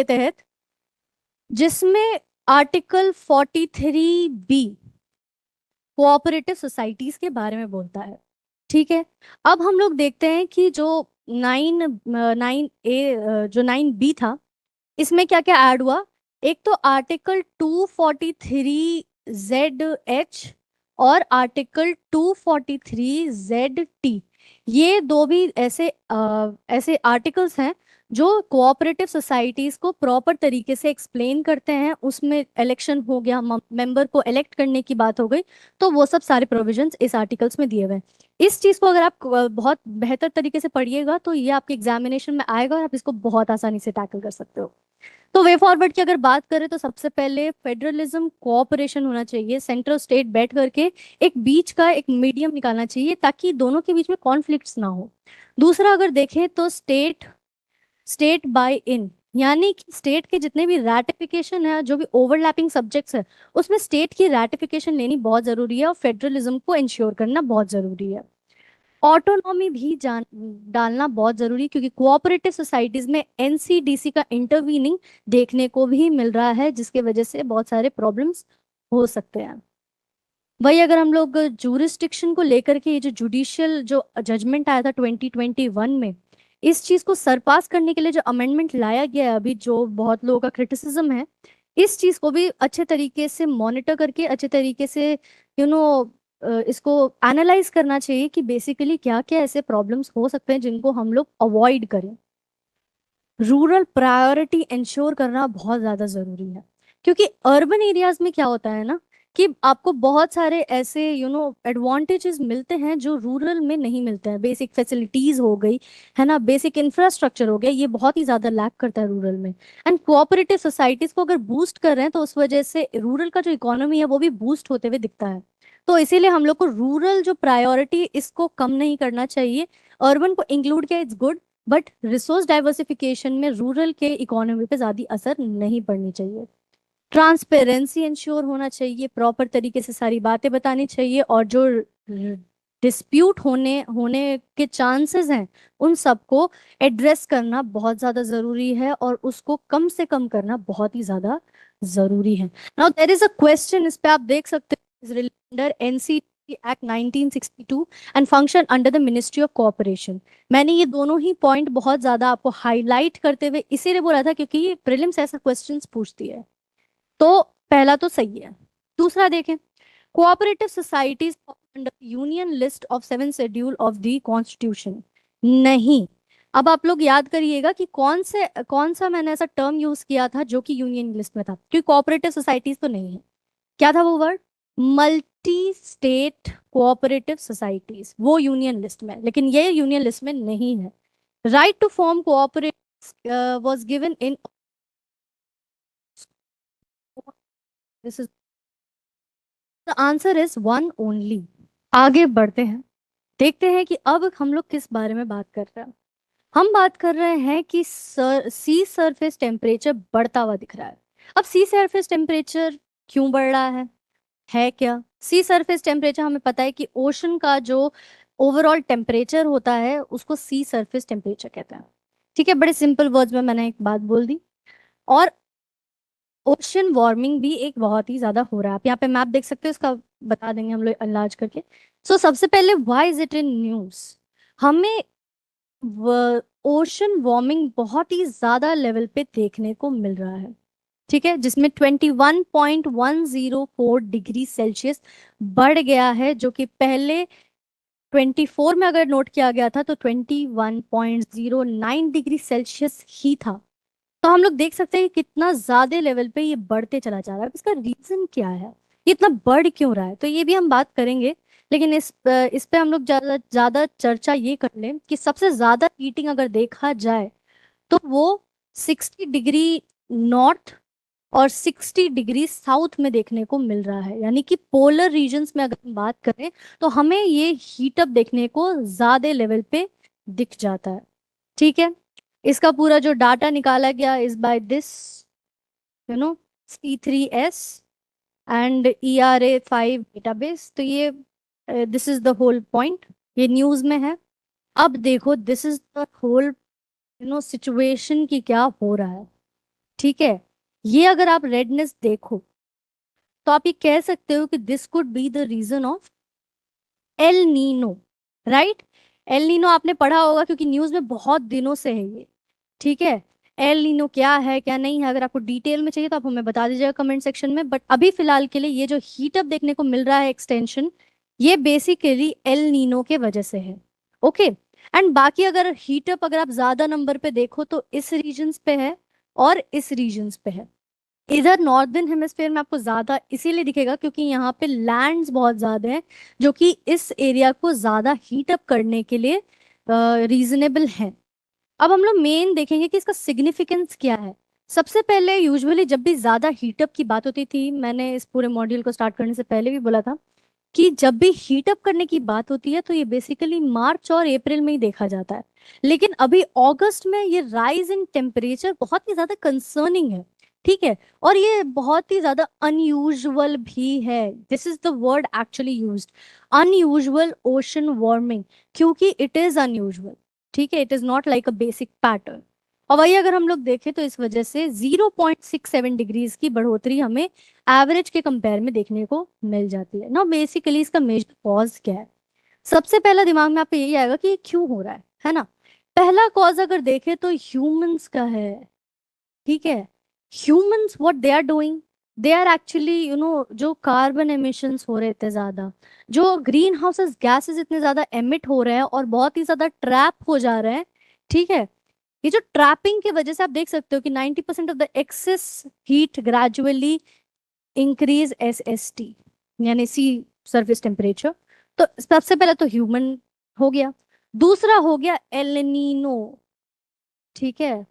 तहत, जिसमें आर्टिकल 43B कोऑपरेटिव सोसाइटीज के बारे में बोलता है। ठीक है, अब हम लोग देखते हैं कि जो 9B था, इसमें क्या क्या ऐड हुआ। एक तो आर्टिकल 243ZH और आर्टिकल 243ZT, ये दो भी ऐसे आर्टिकल्स हैं जो कोऑपरेटिव सोसाइटीज को प्रॉपर तरीके से एक्सप्लेन करते हैं। उसमें इलेक्शन हो गया, मेंबर को इलेक्ट करने की बात हो गई, तो वो सब सारे प्रोविजंस इस आर्टिकल्स में दिए हुए हैं। इस चीज को अगर आप बहुत बेहतर तरीके से पढ़िएगा तो ये आपके एग्जामिनेशन में आएगा और आप इसको बहुत आसानी से टैकल कर सकते हो। तो वे फॉरवर्ड की अगर बात करें तो सबसे पहले फेडरलिज्म कोऑपरेशन होना चाहिए, सेंट्रल स्टेट बैठ करके एक बीच का एक मीडियम निकालना चाहिए ताकि दोनों के बीच में कॉन्फ्लिक्ट्स ना हो। दूसरा अगर देखें तो स्टेट स्टेट बाय इन, यानी कि स्टेट के जितने भी रैटिफिकेशन है, जो भी ओवरलैपिंग सब्जेक्ट्स है, उसमें स्टेट की रैटिफिकेशन लेनी बहुत जरूरी है और फेडरलिज्म को इंश्योर करना बहुत जरूरी है। ऑटोनॉमी भी जान डालना बहुत जरूरी है, क्योंकि कोऑपरेटिव सोसाइटीज में एनसीडीसी का इंटरवीनिंग देखने को भी मिल रहा है, जिसके वजह से बहुत सारे प्रॉब्लम्स हो सकते हैं। वही अगर हम लोग जूरिस्डिक्शन को लेकर के, ये जो जुडिशियल जो जजमेंट आया था 2021 में, इस चीज को सरपास करने के लिए जो अमेंडमेंट लाया गया है अभी, जो बहुत लोगों का क्रिटिसिज्म है, इस चीज को भी अच्छे तरीके से मॉनिटर करके अच्छे तरीके से यू नो इसको एनालाइज करना चाहिए कि बेसिकली क्या क्या ऐसे प्रॉब्लम्स हो सकते हैं जिनको हम लोग अवॉइड करें। रूरल प्रायोरिटी इंश्योर करना बहुत ज़्यादा ज़रूरी है, क्योंकि अर्बन एरियाज में क्या होता है ना कि आपको बहुत सारे ऐसे एडवांटेजेस मिलते हैं जो रूरल में नहीं मिलते हैं। बेसिक फैसिलिटीज हो गई, है ना, बेसिक इंफ्रास्ट्रक्चर हो गया, ये बहुत ही ज़्यादा लैक करता है रूरल में। एंड कोऑपरेटिव सोसाइटीज को अगर बूस्ट कर रहे हैं तो उस वजह से रूरल का जो इकोनॉमी है वो भी बूस्ट होते हुए दिखता है। तो इसीलिए हम लोग को रूरल जो प्रायोरिटी, इसको कम नहीं करना चाहिए। अर्बन को इंक्लूड किया, it's good, but resource diversification में रूरल के इकोनॉमी पे ज्यादा असर नहीं पड़नी चाहिए। ट्रांसपेरेंसी इंश्योर होना चाहिए, प्रॉपर तरीके से सारी बातें बतानी चाहिए, और जो डिस्प्यूट होने होने के चांसेस हैं, उन सबको एड्रेस करना बहुत ज्यादा जरूरी है और उसको कम से कम करना बहुत ही ज्यादा जरूरी है। Now there is a question, इस पे आप देख सकते हो, under NCT act 1962 and function under the ministry of cooperation. मैंने ये दोनों ही पॉइंट बहुत ज्यादा आपको हाईलाइट करते हुए इसीलिए बोला था क्योंकि ये प्रीलिम्स ऐसा क्वेश्चंस पूछती है। तो पहला तो सही है। दूसरा देखें, cooperative societies under union list of 7 schedule of the constitution. नहीं। अब आप लोग याद करिएगा कि कौन सा मैंने ऐसा टर्म यूज किया था जो कि यूनियन लिस्ट में था, क्योंकि कोऑपरेटिव सोसाइटीज तो नहीं है। क्या था वो word? Multi state cooperative societies, वो यूनियन लिस्ट में है, लेकिन ये यूनियन लिस्ट में नहीं है। Right to form cooperative was given in, this is the answer is one only. आगे बढ़ते हैं, देखते हैं कि अब हम लोग किस बारे में बात कर रहे हैं। हम बात कर रहे हैं कि सी सरफेस टेम्परेचर बढ़ता हुआ दिख रहा है। अब सी सरफेस टेम्परेचर क्यों बढ़ रहा है क्या? सी सरफेस टेम्परेचर हमें पता है कि ओशन का जो ओवरऑल टेम्परेचर होता है उसको सी सरफेस टेम्परेचर कहते हैं। ठीक है, बड़े सिंपल वर्ड्स में मैंने एक बात बोल दी। और ओशन वार्मिंग भी एक बहुत ही ज्यादा हो रहा है। आप यहाँ पे मैप देख सकते हो, इसका बता देंगे हम लोग अनलार्ज करके। सबसे पहले why is it in news? हमें ओशन वार्मिंग बहुत ही ज्यादा लेवल पे देखने को मिल रहा है। ठीक है, जिसमें 21.104 डिग्री सेल्सियस बढ़ गया है, जो कि पहले 24 में अगर नोट किया गया था तो 21.09 डिग्री सेल्सियस ही था। तो हम लोग देख सकते हैं कि कितना ज्यादा लेवल पे ये बढ़ते चला जा रहा है। इसका रीजन क्या है, ये इतना बढ़ क्यों रहा है, तो ये भी हम बात करेंगे। लेकिन इस पे हम लोग ज्यादा ज्यादा चर्चा ये कर लें कि सबसे ज्यादा हीटिंग अगर देखा जाए तो वो 60 डिग्री नॉर्थ और 60 डिग्री साउथ में देखने को मिल रहा है। यानी कि पोलर रीजन्स में अगर हम बात करें तो हमें ये हीटअप देखने को ज्यादा लेवल पे दिख जाता है। ठीक है, इसका पूरा जो डाटा निकाला गया is by this, C3S and ERA5 database. तो ये this is the whole point, ये न्यूज में है। अब देखो, this is the whole situation की क्या हो रहा है। ठीक है, ये अगर आप रेडनेस देखो तो आप ये कह सकते हो कि this could be the reason of El Nino. Right, El Nino आपने पढ़ा होगा क्योंकि न्यूज में बहुत दिनों से है ये। ठीक है, एल नीनो क्या है क्या नहीं है, अगर आपको डिटेल में चाहिए तो आप हमें बता दीजिएगा कमेंट सेक्शन में। बट अभी फिलहाल के लिए ये जो हीट अप देखने को मिल रहा है एक्सटेंशन, ये बेसिकली एल नीनो के वजह से है। ओके, एंड बाकी अगर हीट अप अगर आप ज्यादा नंबर पे देखो तो इस रीजन्स पे है और इस रीजन्स पे है। इधर नॉर्दर्न हेमिस्फेयर में आपको ज्यादा इसीलिए दिखेगा क्योंकि यहाँ पे लैंड्स बहुत ज्यादा हैं जो कि इस एरिया को ज्यादा हीट अप करने के लिए रीजनेबल हैं। अब हम लोग मेन देखेंगे कि इसका सिग्निफिकेंस क्या है। सबसे पहले यूजुअली जब भी ज्यादा हीटअप की बात होती थी, मैंने इस पूरे मॉड्यूल को स्टार्ट करने से पहले भी बोला था कि जब भी हीटअप करने की बात होती है तो ये बेसिकली मार्च और अप्रैल में ही देखा जाता है। लेकिन अभी अगस्त में ये राइज इन टेम्परेचर बहुत ही ज्यादा कंसर्निंग है। ठीक है, और ये बहुत ही ज्यादा अनयूजुअल भी है। This is the word actually used, unusual ocean warming, क्योंकि इट इज अनयूजुअल। ठीक है, it is not like a basic pattern. और वही अगर हम लोग देखें तो इस वजह से 0.67 डिग्रीज की बढ़ोतरी हमें एवरेज के कंपेयर में देखने को मिल जाती है ना। बेसिकली इसका मेजर कॉज क्या है? सबसे पहला दिमाग में आपको यही आएगा कि ये क्यों हो रहा है ना। पहला कॉज अगर देखें तो ह्यूमंस का है। ठीक है, humans what they are doing, they are actually जो कार्बन एमिशंस हो रहे इतने ज्यादा, जो ग्रीन हाउसेस गैसेस इतने ज्यादा एमिट हो रहे हैं और बहुत ही ज्यादा ट्रैप हो जा रहे हैं। ठीक है, ये जो ट्रैपिंग की वजह से आप देख सकते हो कि 90% of the excess heat gradually increase SST, यानी सी सरफेस टेम्परेचर। तो सबसे पहले तो ह्यूमन हो गया। दूसरा हो गया एल नीनो। ठीक है,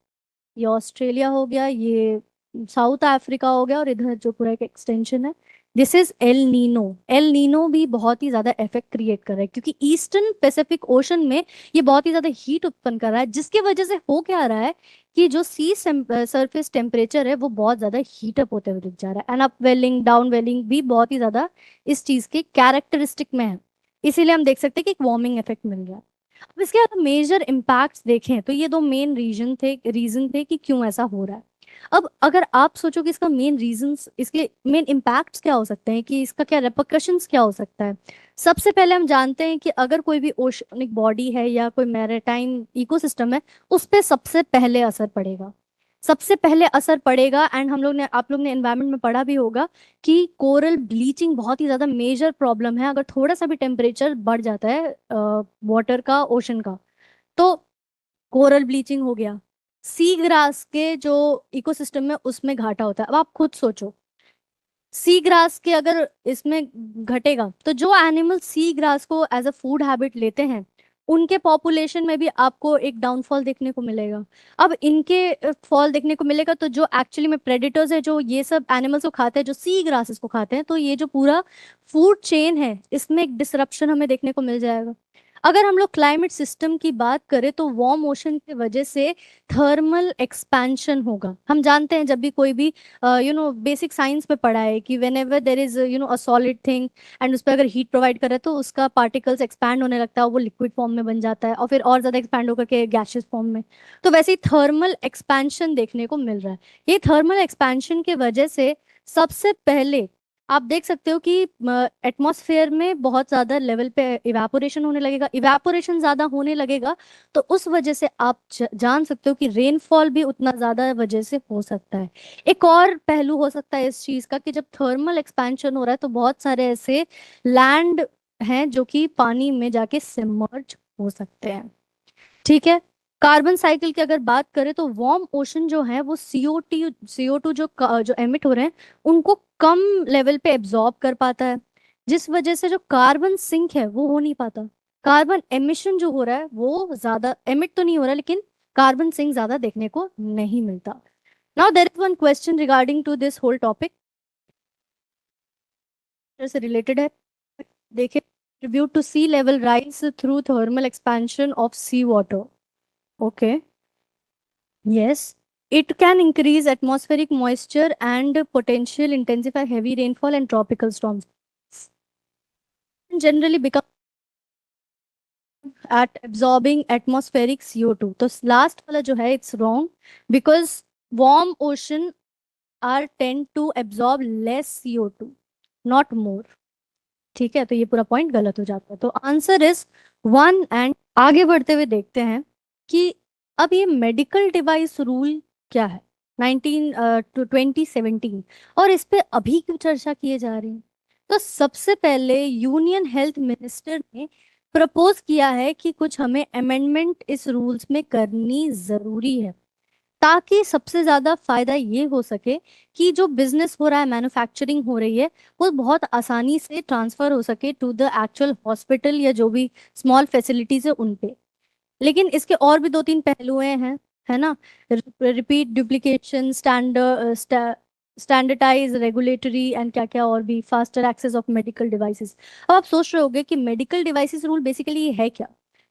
ये ऑस्ट्रेलिया हो गया, ये साउथ अफ्रीका हो गया, और इधर जो पूरा एक एक्सटेंशन है, this is El Nino. El Nino भी बहुत ही ज्यादा इफेक्ट क्रिएट कर रहा है क्योंकि ईस्टर्न पैसिफिक ओशन में ये बहुत ही ज्यादा हीट उत्पन्न कर रहा है, जिसकी वजह से हो क्या रहा है कि जो सी सरफेस टेम्परेचर है वो बहुत ज्यादा हीट अप होते हुए दिख जा रहा है। एंड अप वेलिंग डाउन वेलिंग भी बहुत ही ज्यादा इस चीज के कैरेक्टरिस्टिक में है। इसीलिए हम देख सकते हैं कि एक वार्मिंग इफेक्ट मिल रहा है। अब इसके अगर मेजर इम्पैक्ट्स देखें तो ये दो मेन रीजन थे कि क्यों ऐसा हो रहा है। अब अगर आप सोचो कि इसका मेन रीजंस, इसके मेन इम्पैक्ट्स क्या हो सकते हैं, कि इसका क्या रेपरकशंस क्या हो सकता है। सबसे पहले हम जानते हैं कि अगर कोई भी ओशनिक बॉडी है या कोई मैरीटाइम इकोसिस्टम है, उस पे सबसे पहले असर पड़ेगा। सबसे पहले असर पड़ेगा। एंड आप लोग ने एनवायरनमेंट में पढ़ा भी होगा कि कोरल ब्लीचिंग बहुत ही ज्यादा मेजर प्रॉब्लम है। अगर थोड़ा सा भी टेम्परेचर बढ़ जाता है वाटर का, ओशन का, तो कोरल ब्लीचिंग हो गया। सी ग्रास के जो इकोसिस्टम में उसमें घाटा होता है। अब आप खुद सोचो, सी ग्रास के अगर इसमें घटेगा तो जो एनिमल सी ग्रास को एज अ फूड हैबिट लेते हैं, उनके पॉपुलेशन में भी आपको एक डाउनफॉल देखने को मिलेगा। अब इनके फॉल देखने को मिलेगा, तो जो एक्चुअली में प्रेडिटर्स है जो ये सब एनिमल्स को खाते हैं, जो सी ग्रासेस को खाते हैं, तो ये जो पूरा फूड चेन है इसमें एक डिसरप्शन हमें देखने को मिल जाएगा। अगर हम लोग क्लाइमेट सिस्टम की बात करें तो वार्म ओशन की वजह से थर्मल एक्सपेंशन होगा। हम जानते हैं जब भी कोई भी बेसिक साइंस में पढ़ा है कि when ever there is a solid thing and उस पर अगर हीट प्रोवाइड करे तो उसका पार्टिकल्स एक्सपैंड होने लगता है, वो लिक्विड फॉर्म में बन जाता है और फिर और ज्यादा एक्सपैंड होकर के गैसियस फॉर्म में। तो वैसे ही थर्मल एक्सपेंशन देखने को मिल रहा है। ये थर्मल एक्सपेंशन के वजह से सबसे पहले आप देख सकते हो कि एटमॉस्फेयर में बहुत ज्यादा लेवल पे इवापोरेशन होने लगेगा। इवापोरेशन ज्यादा होने लगेगा तो उस वजह से आप जान सकते हो कि रेनफॉल भी उतना ज्यादा वजह से हो सकता है। एक और पहलू हो सकता है इस चीज का कि जब थर्मल एक्सपेंशन हो रहा है तो बहुत सारे ऐसे लैंड हैं जो कि पानी में जाके सिमर्ज हो सकते हैं। ठीक है। कार्बन साइकिल की अगर बात करें तो वार्म ओशन जो है वो CO2 जो एमिट हो रहे हैं उनको कम लेवल पे एब्जॉर्ब कर पाता है, जिस वजह से जो कार्बन सिंक है वो हो नहीं पाता। कार्बन एमिशन जो हो रहा है वो ज्यादा एमिट तो नहीं हो रहा, लेकिन कार्बन सिंक ज्यादा देखने को नहीं मिलता। Now there is one question regarding to this whole topic से रिलेटेड है। देखिए, tribute to sea level rise through thermal expansion of sea water. Okay. Yes, it can increase atmospheric moisture and potential intensify heavy rainfall and tropical storms. Generally become at absorbing atmospheric CO2. तो last वाला जो है it's wrong because warm ocean are tend to absorb less CO2, not more. ठीक है, तो ये पूरा पॉइंट गलत हो जाता है। तो आंसर इज वन एंड। आगे बढ़ते हुए देखते हैं कि अब ये मेडिकल डिवाइस रूल क्या है, 2017, और इस पे अभी क्यों चर्चा किए जा रही है। तो सबसे पहले यूनियन हेल्थ मिनिस्टर ने प्रपोज किया है कि कुछ हमें अमेंडमेंट इस रूल्स में करनी जरूरी है, ताकि सबसे ज्यादा फायदा ये हो सके कि जो बिजनेस हो रहा है, मैन्युफैक्चरिंग हो रही है, वो बहुत आसानी से ट्रांसफर हो सके टू द एक्चुअल हॉस्पिटल या जो भी स्मॉल फैसिलिटीज है उन पे। लेकिन इसके और भी दो तीन पहलुएं हैं, है ना। Repeat duplication, standardise regulatory and क्या क्या और भी, faster access of medical devices. अब आप सोच रहे होगे कि मेडिकल डिवाइसेस रूल बेसिकली ये है क्या।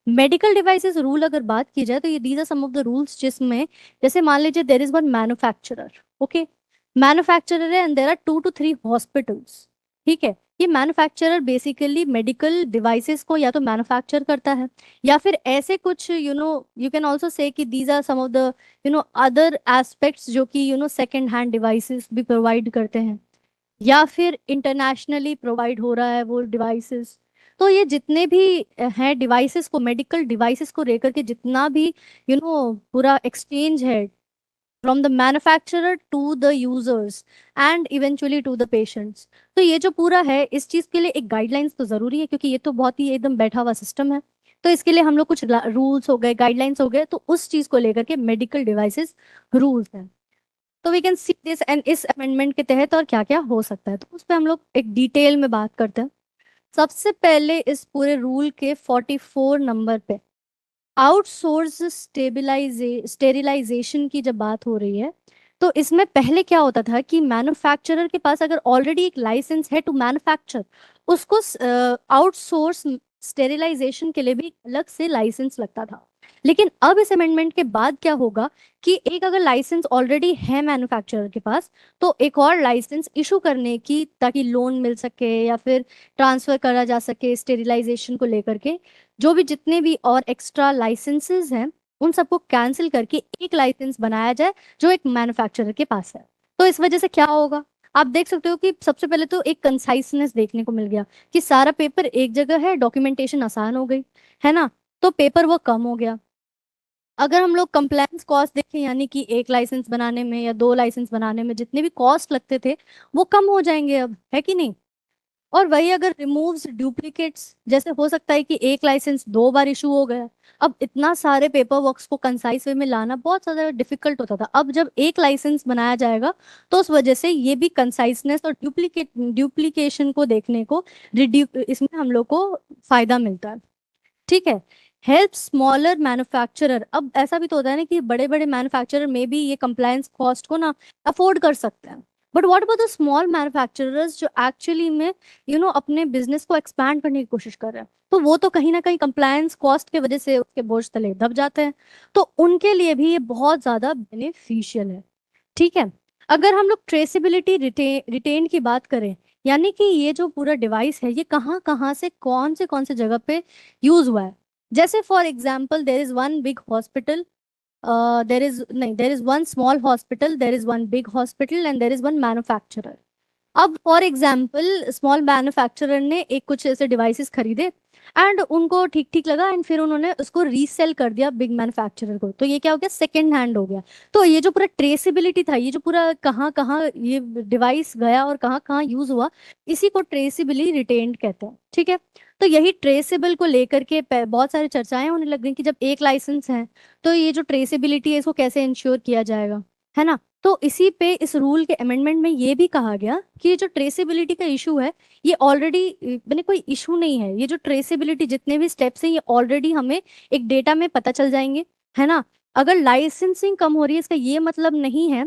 मेडिकल डिवाइसेस रूल अगर बात की जाए तो ये these are some of the rules जिसमें, जैसे मान लीजिए there is one manufacturer. Okay. Manufacturer है and there are 2 to 3 hospitals. ठीक है। ये मैन्युफैक्चरर बेसिकली मेडिकल डिवाइसेस को या तो मैन्युफैक्चर करता है, या फिर ऐसे कुछ you can also say that these are some of the other aspects जो कि सेकेंड हैंड डिवाइसेस भी प्रोवाइड करते हैं, या फिर इंटरनेशनली प्रोवाइड हो रहा है वो डिवाइसेस। तो ये जितने भी हैं डिवाइसेस को, मेडिकल डिवाइसेस को लेकर के जितना भी पूरा एक्सचेंज है from the manufacturer to the users and eventually to the patients. तो ये जो पूरा है इस चीज के लिए एक गाइडलाइंस तो जरूरी है, क्योंकि ये तो बहुत ही एकदम बैठा हुआ सिस्टम है। तो इसके लिए हम लोग कुछ रूल्स हो गए, गाइडलाइंस हो गए, तो उस चीज को लेकर के मेडिकल डिवाइसेस रूल्स हैं। तो we can see this and इस अमेंडमेंट के तहत और क्या क्या हो सकता है, तो उस पर हम लोग एक डिटेल में बात करते हैं। सबसे पहले इस पूरे रूल के 44 नंबर पे आउटसोर्स स्टेरिलाइजेशन की जब बात हो रही है, तो इसमें पहले क्या होता था कि मैन्युफैक्चरर के पास अगर ऑलरेडी एक लाइसेंस है टू मैन्युफैक्चर, उसको आउटसोर्स स्टेरिलाइजेशन के लिए भी अलग से लाइसेंस लगता था। लेकिन अब इस अमेंडमेंट के बाद क्या होगा कि एक अगर लाइसेंस ऑलरेडी है मैन्युफैक्चरर के पास, तो एक और लाइसेंस इशू करने की, ताकि लोन मिल सके या फिर ट्रांसफर करा जा सके स्टेरिलाइजेशन को लेकर के, जो भी जितने भी और एक्स्ट्रा लाइसेंसेस हैं उन सबको कैंसिल करके एक लाइसेंस बनाया जाए जो एक मैन्युफैक्चरर के पास है। तो इस वजह से क्या होगा, आप देख सकते हो कि सबसे पहले तो एक कंसाइसनेस देखने को मिल गया कि सारा पेपर एक जगह है, डॉक्यूमेंटेशन आसान हो गई, है ना। तो पेपर वर्क कम हो गया। अगर हम लोग कंप्लायंस कॉस्ट देखें, यानी कि एक लाइसेंस बनाने में या दो लाइसेंस बनाने में जितने भी कॉस्ट लगते थे वो कम हो जाएंगे अब, है कि नहीं। और वही अगर रिमूव्स डुप्लीकेट्स, जैसे हो सकता है कि एक लाइसेंस दो बार इशू हो गया, अब इतना सारे पेपर वर्क्स को कंसाइज वे में लाना बहुत ज्यादा डिफिकल्ट होता था। अब जब एक लाइसेंस बनाया जाएगा तो उस वजह से ये भी कंसाइजनेस और ड्यूप्लीकेशन को देखने को रिड्यू इसमें हम लोग को फायदा मिलता है। ठीक है। हेल्प स्मॉलर मैन्युफैक्चरर, अब ऐसा भी तो होता है ना कि बड़े बड़े मैन्युफैक्चरर में भी ये कंप्लायंस कॉस्ट को ना अफोर्ड कर सकते हैं, but what about the small manufacturers जो एक्चुअली में अपने बिजनेस को एक्सपैंड करने की कोशिश कर रहे हैं, तो वो तो कहीं ना कहीं कंप्लायंस कॉस्ट की वजह से उसके बोझ तले दब जाते हैं। तो उनके लिए भी ये बहुत ज्यादा बेनिफिशियल है। ठीक है। अगर हम लोग ट्रेसेबिलिटी रिटेन की बात करें, यानी कि ये जो पूरा डिवाइस है ये कहाँ कहाँ से कौन से जगह पे यूज हुआ है। जैसे for example there is one big hospital, there is नहीं, there is one small hospital, there is one big hospital and there is one manufacturer. अब फॉर एग्जाम्पल स्मॉल मैन्युफैक्चरर ने एक कुछ ऐसे डिवाइसेस खरीदे एंड उनको ठीक ठीक लगा एंड फिर उन्होंने उसको रीसेल कर दिया बिग मैन्युफैक्चरर को, तो ये क्या हो गया, सेकेंड हैंड हो गया। तो ये जो पूरा ट्रेसेबिलिटी था, ये जो पूरा कहाँ कहाँ ये डिवाइस गया और कहाँ कहाँ यूज हुआ, इसी को ट्रेसेबिली रिटेन्ड कहते हैं। ठीक है। तो यही ट्रेसेबल को लेकर के बहुत सारी चर्चाएं होने लग गई कि जब एक लाइसेंस है तो ये जो ट्रेसेबिलिटी है इसको कैसे इंश्योर किया जाएगा, है ना। तो इसी पे इस रूल के अमेंडमेंट में ये भी कहा गया कि ये जो ट्रेसेबिलिटी का इशू है ये ऑलरेडी मैंने कोई इशू नहीं है, ये जो ट्रेसेबिलिटी जितने भी स्टेप्स हैं ये ऑलरेडी हमें एक डेटा में पता चल जाएंगे, है ना। अगर लाइसेंसिंग कम हो रही है इसका ये मतलब नहीं है,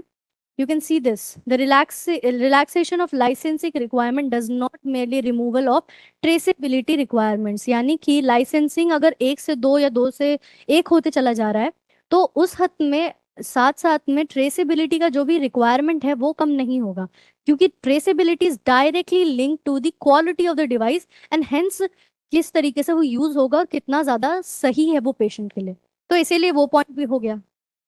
you can see this, the relaxation of licensing requirement does not merely removal of traceability requirements, यानी कि लाइसेंसिंग अगर एक से दो या दो से एक होते चला जा रहा है तो उस हद में साथ साथ में ट्रेसेबिलिटी का जो भी रिक्वायरमेंट है वो कम नहीं होगा, क्योंकि traceability is directly link to the quality of the device and hence किस तरीके से वो यूज होगा, कितना ज्यादा सही है वो पेशेंट के लिए। तो इसीलिए वो पॉइंट भी हो गया।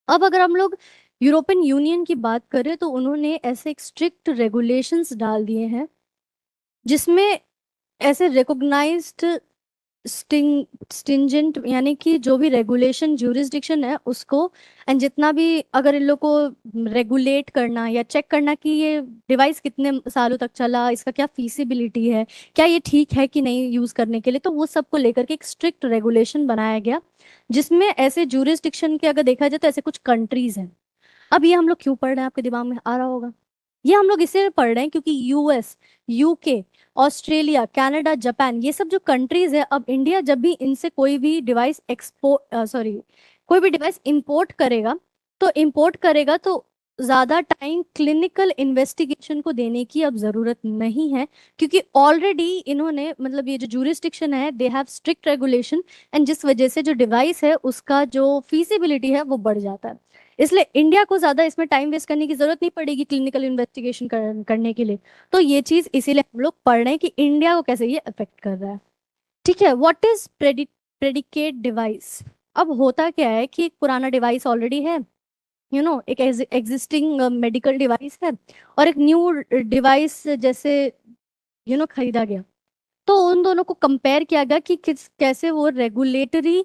अब अगर हम लोग यूरोपियन यूनियन की बात करें तो उन्होंने ऐसे एक स्ट्रिक्ट रेगुलेशंस डाल दिए हैं जिसमें ऐसे रिकॉग्नाइज्ड स्टिंजेंट, यानी कि जो भी रेगुलेशन ज्यूरिसडिक्शन है उसको, एंड जितना भी अगर इन लोग को रेगुलेट करना या चेक करना कि ये डिवाइस कितने सालों तक चला, इसका क्या फीसिबिलिटी है, क्या ये ठीक है कि नहीं यूज करने के लिए, तो वो सबको लेकर के एक स्ट्रिक्ट रेगुलेशन बनाया गया जिसमें ऐसे ज्यूरिसडिक्शन के अगर देखा जाए तो ऐसे कुछ कंट्रीज हैं। अब ये हम लोग क्यों पढ़ रहे हैं, आपके दिमाग में आ रहा होगा। ये हम लोग इसलिए पढ़ रहे हैं क्योंकि US, UK, Australia, Canada, Japan, ये सब जो कंट्रीज है, अब इंडिया जब भी इनसे कोई भी डिवाइस एक्सपोर्ट सॉरी कोई भी डिवाइस इंपोर्ट करेगा तो ज्यादा टाइम क्लिनिकल इन्वेस्टिगेशन को देने की अब जरूरत नहीं है, क्योंकि ऑलरेडी इन्होंने मतलब ये जो जूरिस्डिक्शन है they have strict regulation, and जिस वजह से जो डिवाइस है उसका जो फीसिबिलिटी है वो बढ़ जाता है। इसलिए इंडिया को ज्यादा इसमें टाइम वेस्ट करने की जरूरत नहीं पड़ेगी क्लिनिकल इन्वेस्टिगेशन करने के लिए। तो ये चीज इसीलिए हम लोग पढ़ रहे हैं कि इंडिया को कैसे ये अफेक्ट कर रहा है। ठीक है। What is predicate device. अब होता क्या है कि एक पुराना डिवाइस ऑलरेडी है, एक एग्जिस्टिंग मेडिकल डिवाइस है, और एक न्यू डिवाइस जैसे खरीदा गया, तो उन दोनों को कंपेयर किया गया कि किस कैसे वो रेगुलेटरी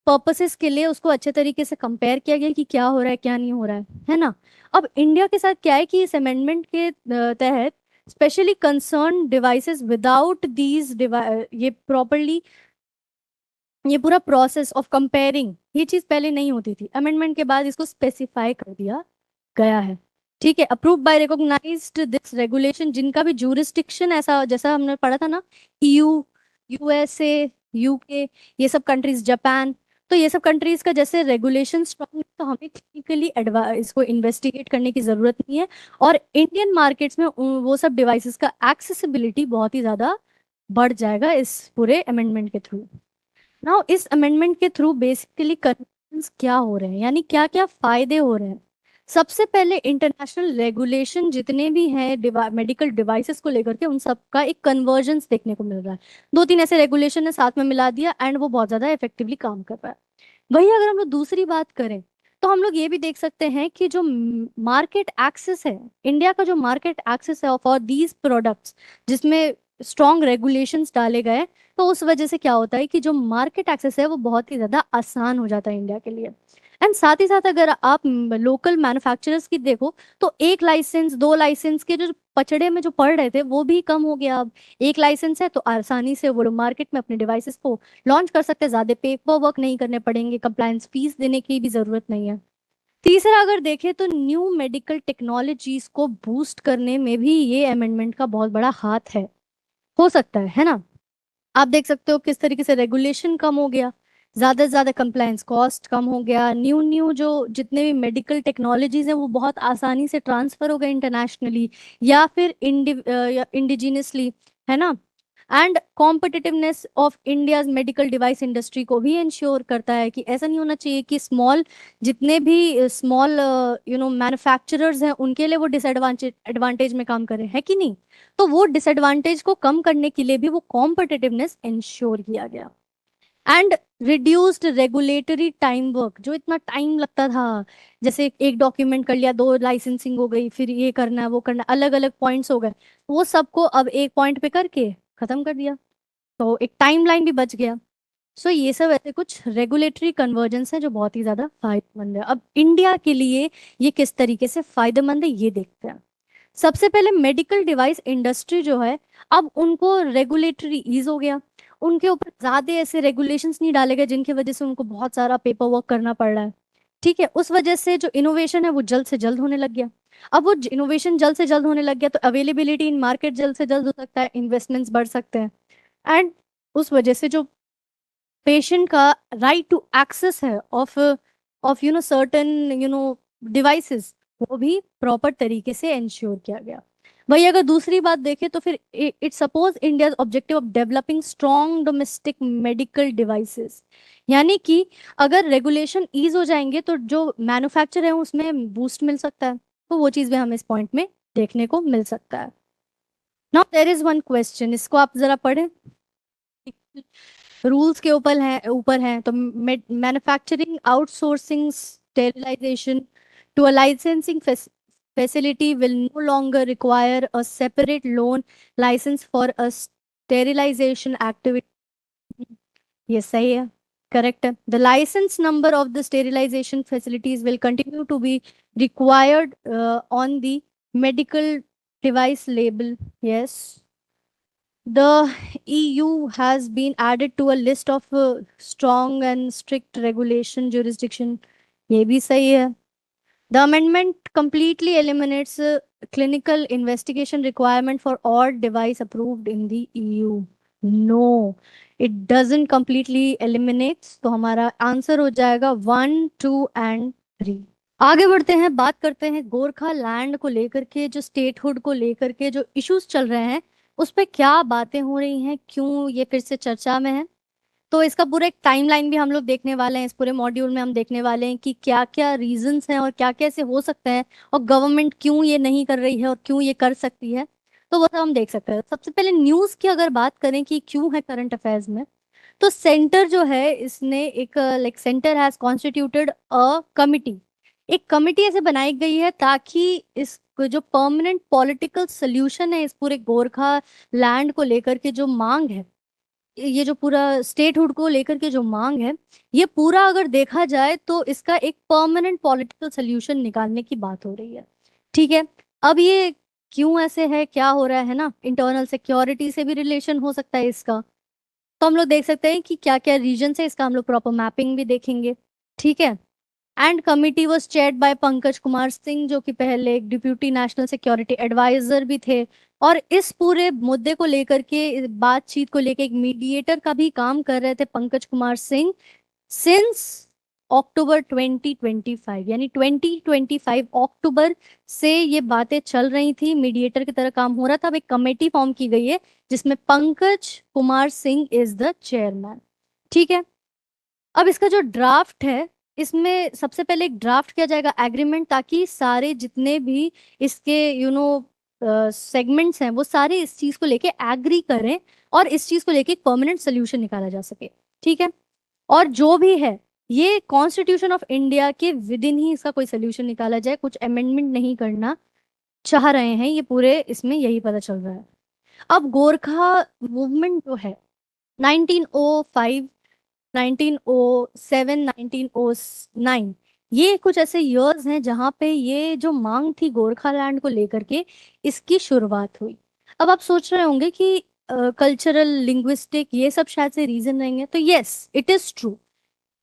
पर्पसेस के लिए उसको अच्छे तरीके से कंपेयर किया गया कि क्या हो रहा है क्या नहीं हो रहा है ना। अब इंडिया के साथ क्या है कि इस अमेंडमेंट के तहत specially concern devices without these ये प्रॉपरली ये पूरा प्रोसेस ऑफ कंपेयरिंग, ये चीज पहले नहीं होती थी, अमेंडमेंट के बाद इसको स्पेसिफाई कर दिया गया है। ठीक है। Approve by recognised this regulation, जिनका भी जूरिस्डिक्शन ऐसा जैसा हमने पढ़ा था ना, ईयू, यूएसए, यूके, ये सब कंट्रीज, जापान, तो ये सब कंट्रीज का जैसे रेगुलेशन स्ट्रॉन्ग है तो हमें क्लिनिकली इसको इन्वेस्टिगेट करने की जरूरत नहीं है, और इंडियन मार्केट्स में वो सब डिवाइसेस का एक्सेसिबिलिटी बहुत ही ज्यादा बढ़ जाएगा इस पूरे अमेंडमेंट के थ्रू। नाउ इस अमेंडमेंट के थ्रू बेसिकली कन्वर्जन्स क्या हो रहे हैं, यानी क्या क्या फायदे हो रहे हैं। सबसे पहले इंटरनेशनल रेगुलेशन जितने भी हैं मेडिकल डिवाइसेस को लेकर के, उन सबका एक कन्वर्जेंस देखने को मिल रहा है। दो तीन ऐसे रेगुलेशन ने साथ में मिला दिया एंड वो बहुत ज्यादा इफेक्टिवली काम कर रहा है। वही अगर हम लोग दूसरी बात करें तो हम लोग ये भी देख सकते हैं कि जो मार्केट एक्सेस है, इंडिया का जो मार्केट एक्सेस है फॉर दीज प्रोडक्ट्स, जिसमें स्ट्रॉन्ग रेगुलेशंस डाले गए, तो उस वजह से क्या होता है कि जो मार्केट एक्सेस है वो बहुत ही ज्यादा आसान हो जाता है इंडिया के लिए। एंड साथ ही साथ अगर आप लोकल मैन्युफैक्चरर्स की देखो, तो एक लाइसेंस दो लाइसेंस के जो पचड़े में जो पड़ रहे थे वो भी कम हो गया। अब एक लाइसेंस है तो आसानी से वो लोग मार्केट में अपने डिवाइसेस को लॉन्च कर सकते हैं, ज्यादा पेपर वर्क नहीं करने पड़ेंगे, कंप्लायंस फीस देने की भी जरूरत नहीं है। तीसरा अगर देखें तो न्यू मेडिकल टेक्नोलॉजीज को बूस्ट करने में भी ये अमेंडमेंट का बहुत बड़ा हाथ है, हो सकता है ना। आप देख सकते हो किस तरीके से रेगुलेशन कम हो गया, ज्यादा से ज्यादा कंप्लायंस कॉस्ट कम हो गया, न्यू न्यू जो जितने भी मेडिकल टेक्नोलॉजीज हैं वो बहुत आसानी से ट्रांसफर हो गए इंटरनेशनली या फिर इंडिजिनियसली, है ना। And competitiveness of India's medical device industry को भी इंश्योर करता है कि ऐसा नहीं होना चाहिए कि जितने भी स्मॉल मैन्युफैक्चरर्स हैं उनके लिए वो डिसएडवांटेज एडवांटेज में काम करें, है कि नहीं। तो वो डिसएडवांटेज को कम करने के लिए भी वो कॉम्पिटिटिवनेस इंश्योर किया गया। And reduced regulatory time work, जो इतना टाइम लगता था, जैसे एक डॉक्यूमेंट कर लिया, दो लाइसेंसिंग हो गई, फिर ये करना है वो करना, अलग अलग पॉइंट्स हो गए, वो सबको अब एक पॉइंट पे करके खत्म कर दिया, तो एक टाइमलाइन भी बच गया। सो ये सब ऐसे कुछ रेगुलेटरी कन्वर्जेंस है जो बहुत ही ज्यादा फायदेमंद है। अब इंडिया के लिए ये किस तरीके से फायदेमंद है ये देखते हैं। सबसे पहले मेडिकल डिवाइस इंडस्ट्री जो है, अब उनको रेगुलेटरी ईज हो गया, उनके ऊपर ज्यादा ऐसे रेगुलेशंस नहीं डाले गए जिनकी वजह से उनको बहुत सारा पेपर वर्क करना पड़ रहा है। ठीक है, उस वजह से जो इनोवेशन है वो जल्द से जल्द होने लग गया। अब वो इनोवेशन जल्द से जल्द होने लग गया तो अवेलेबिलिटी इन मार्केट जल्द से जल्द हो सकता है, इन्वेस्टमेंट्स बढ़ सकते हैं। एंड उस वजह से जो पेशेंट का राइट टू एक्सेस है ऑफ ऑफ सर्टेन डिवाइसेस, वो भी प्रॉपर तरीके से इंश्योर किया गया। वही अगर दूसरी बात देखें तो फिर it suppose India objective of developing strong domestic medical devices, यानी कि अगर रेगुलेशन ईज हो जाएंगे तो जो मैन्युफैक्चर है उसमें बूस्ट मिल सकता है, तो वो चीज भी हमें इस पॉइंट में देखने को मिल सकता है। Now there is one question, इसको आप जरा पढ़ें। रूल्स के ऊपर हैं तो manufacturing outsourcing sterilisation to a licensing facility will no longer require a separate loan license for a sterilization activity. ये सही है, करेक्ट है। The license number of the sterilization facilities will continue to be required on the medical device label. Yes. The EU has been added to a list of strong and strict regulation jurisdiction. ये भी सही है। The amendment completely eliminates clinical investigation requirement for all device approved in the EU. No, it doesn't completely eliminates. तो हमारा आंसर हो जाएगा 1, 2 एंड 3। आगे बढ़ते हैं, बात करते हैं गोरखा लैंड को लेकर के, जो स्टेटहुड को लेकर के जो इश्यूज चल रहे हैं उस पे क्या बातें हो रही हैं, क्यों ये फिर से चर्चा में है। तो इसका पूरा एक टाइमलाइन भी हम लोग देखने वाले हैं, इस पूरे मॉड्यूल में हम देखने वाले हैं कि क्या क्या रीजंस हैं और क्या क्या ऐसे हो सकते हैं और गवर्नमेंट क्यों ये नहीं कर रही है और क्यों ये कर सकती है, तो वो सब हम देख सकते हैं। सबसे पहले न्यूज़ की अगर बात करें कि क्यों है करंट अफेयर्स में, तो सेंटर जो है इसने एक like centre has constituted a committee, एक कमिटी ऐसे बनाई गई है ताकि इस जो परमानेंट पॉलिटिकल सोल्यूशन है इस पूरे गोरखा लैंड को लेकर के जो मांग है, ये जो पूरा स्टेटहुड को लेकर के जो मांग है, ये पूरा अगर देखा जाए तो इसका एक परमानेंट पॉलिटिकल सोल्यूशन निकालने की बात हो रही है। ठीक है, अब ये क्यों ऐसे है, क्या हो रहा है ना, इंटरनल सिक्योरिटी से भी रिलेशन हो सकता है इसका, तो हम लोग देख सकते हैं कि क्या क्या रीजन है इसका, हम लोग प्रॉपर मैपिंग भी देखेंगे। ठीक है, and committee was chaired by Pankaj Kumar Singh, जो कि पहले एक डिप्यूटी नेशनल सिक्योरिटी एडवाइजर भी थे, और इस पूरे मुद्दे को लेकर के, इस बातचीत को लेकर एक मीडिएटर का भी काम कर रहे थे पंकज कुमार सिंह सिंस अक्टूबर 2025, यानी 2025 अक्टूबर से ये बातें चल रही थी, मीडिएटर की तरह काम हो रहा था। अब एक कमेटी फॉर्म की गई है जिसमें Pankaj Kumar Singh is the chairman. ठीक है, अब इसका जो ड्राफ्ट है, इसमें सबसे पहले एक ड्राफ्ट किया जाएगा एग्रीमेंट, ताकि सारे जितने भी इसके सेगमेंट्स हैं वो सारे इस चीज को लेके एग्री करें और इस चीज को लेके एक परमानेंट सोल्यूशन निकाला जा सके। ठीक है। और जो भी है, ये कॉन्स्टिट्यूशन ऑफ इंडिया के विद इन ही इसका कोई सोल्यूशन निकाला जाए, कुछ अमेंडमेंट नहीं करना चाह रहे हैं, ये पूरे इसमें यही पता चल रहा है। अब गोरखा मूवमेंट जो है 1905, 1907, 1909, ये कुछ ऐसे इयर्स हैं जहां पे ये जो मांग थी गोरखालैंड को लेकर के, इसकी शुरुआत हुई। अब आप सोच रहे होंगे कि कल्चरल लिंग्विस्टिक ये सब शायद से रीजन रहेंगे, तो यस इट इज ट्रू।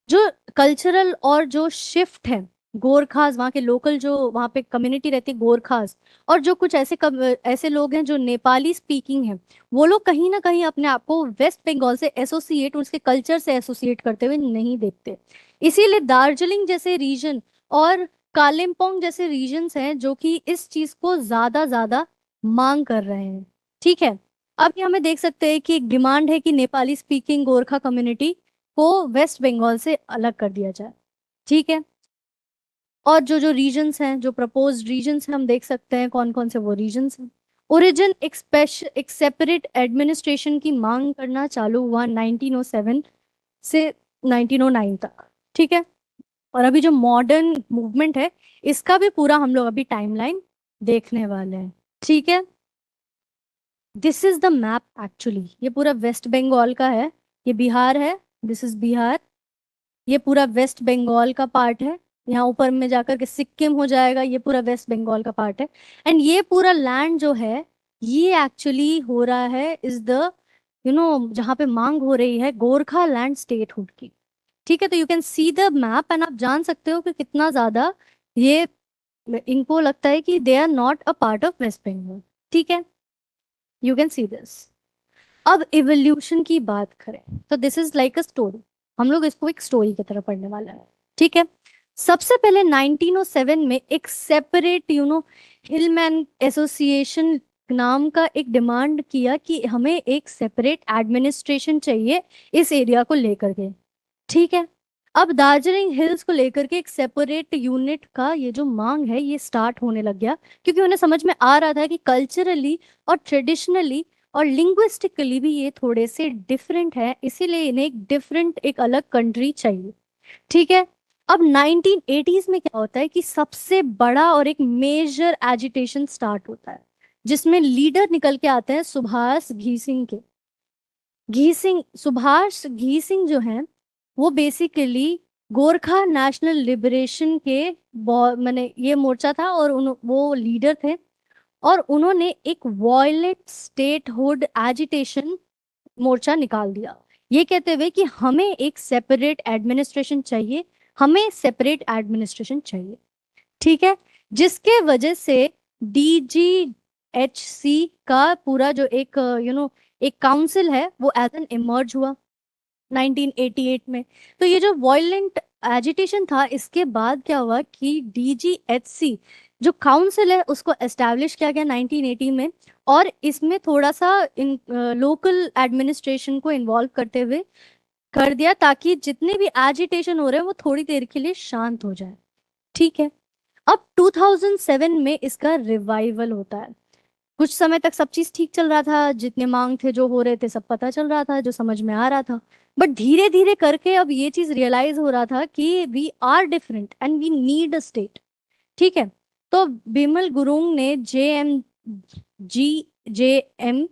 जो कल्चरल और जो शिफ्ट है, गोरखास वहाँ के लोकल जो वहाँ पे कम्युनिटी रहती है गोरखास, और जो कुछ ऐसे लोग हैं जो नेपाली स्पीकिंग हैं, वो लोग कहीं ना कहीं अपने आप को वेस्ट बंगाल से एसोसिएट, उसके कल्चर से एसोसिएट करते हुए नहीं देखते। इसीलिए दार्जिलिंग जैसे रीजन और कालिम्पोंग जैसे रीजन्स हैं जो कि इस चीज को ज्यादा ज्यादा मांग कर रहे हैं। ठीक है। अब यहाँ हमें देख सकते हैं कि एक डिमांड है कि नेपाली स्पीकिंग गोरखा कम्युनिटी को वेस्ट बंगाल से अलग कर दिया जाए। ठीक है। और जो जो रीजन्स हैं, जो प्रपोज्ड रीजन्स हैं, हम देख सकते हैं कौन कौन से वो रीजन्स हैं। ओरिजिन एक सेपरेट एडमिनिस्ट्रेशन की मांग करना चालू हुआ 1907 से 1909 तक। ठीक है। और अभी जो मॉडर्न मूवमेंट है, इसका भी पूरा हम लोग अभी टाइमलाइन देखने वाले हैं। ठीक है। This is the map actually, ये पूरा वेस्ट बंगाल का है, ये बिहार है, दिस इज बिहार, ये पूरा वेस्ट बंगाल का पार्ट है। यहाँ ऊपर में जाकर के सिक्किम हो जाएगा, ये पूरा वेस्ट बंगाल का पार्ट है। एंड ये पूरा लैंड जो है, ये एक्चुअली हो रहा है इज द जहाँ पे मांग हो रही है गोरखा लैंड स्टेटहुड की। ठीक है। तो you can see the map and आप जान सकते हो कि कितना ज्यादा ये इनको लगता है कि they are not a part of West Bengal. ठीक है। You can see this. अब इवोल्यूशन की बात करें तो this is like a story, हम लोग इसको एक स्टोरी की तरह पढ़ने वाला है। ठीक है। सबसे पहले 1907 में एक सेपरेट हिलमैन एसोसिएशन नाम का एक डिमांड किया कि हमें एक सेपरेट एडमिनिस्ट्रेशन चाहिए इस एरिया को लेकर के। ठीक है। अब दार्जिलिंग हिल्स को लेकर के एक सेपरेट यूनिट का ये जो मांग है, ये स्टार्ट होने लग गया, क्योंकि उन्हें समझ में आ रहा था कि कल्चरली और ट्रेडिशनली और लिंग्विस्टिकली भी ये थोड़े से डिफरेंट है, इसीलिए इन्हें एक डिफरेंट एक अलग कंट्री चाहिए। ठीक है। अब 1980s में क्या होता है कि सबसे बड़ा और एक मेजर एजिटेशन स्टार्ट होता है, जिसमें लीडर निकल के आते हैं सुभाष घी सिंह के। सुभाष घी सिंह जो हैं, वो बेसिकली गोरखा नेशनल लिबरेशन के मैंने ये मोर्चा था, और वो लीडर थे। और उन्होंने एक वॉयलेंट स्टेटहुड एजिटेशन मोर्चा निकाल दिया, ये कहते हुए कि हमें एक सेपरेट एडमिनिस्ट्रेशन चाहिए, हमें सेपरेट एडमिनिस्ट्रेशन चाहिए। ठीक है। जिसके वजह से DGHC का पूरा जो एक एक काउंसिल है, वो एज एन इमर्ज हुआ 1988 में। तो ये जो वॉयलेंट एजिटेशन था, इसके बाद क्या हुआ कि DGHC जो काउंसिल है उसको एस्टैब्लिश किया गया 1980 में, और इसमें थोड़ा सा लोकल एडमिनिस्ट्रेशन को इन्वॉल्व करते हुए कर दिया, ताकि जितने भी एजिटेशन हो रहे हैं वो थोड़ी देर के लिए शांत हो जाए। ठीक है। अब 2007 में इसका रिवाइवल होता है। कुछ समय तक सब चीज ठीक चल रहा था, जितने मांग थे जो हो रहे थे सब पता चल रहा था, जो समझ में आ रहा था। बट धीरे धीरे करके अब ये चीज रियलाइज हो रहा था कि we are different and we need a state. ठीक है। तो बिमल गुरुंग ने JMGJM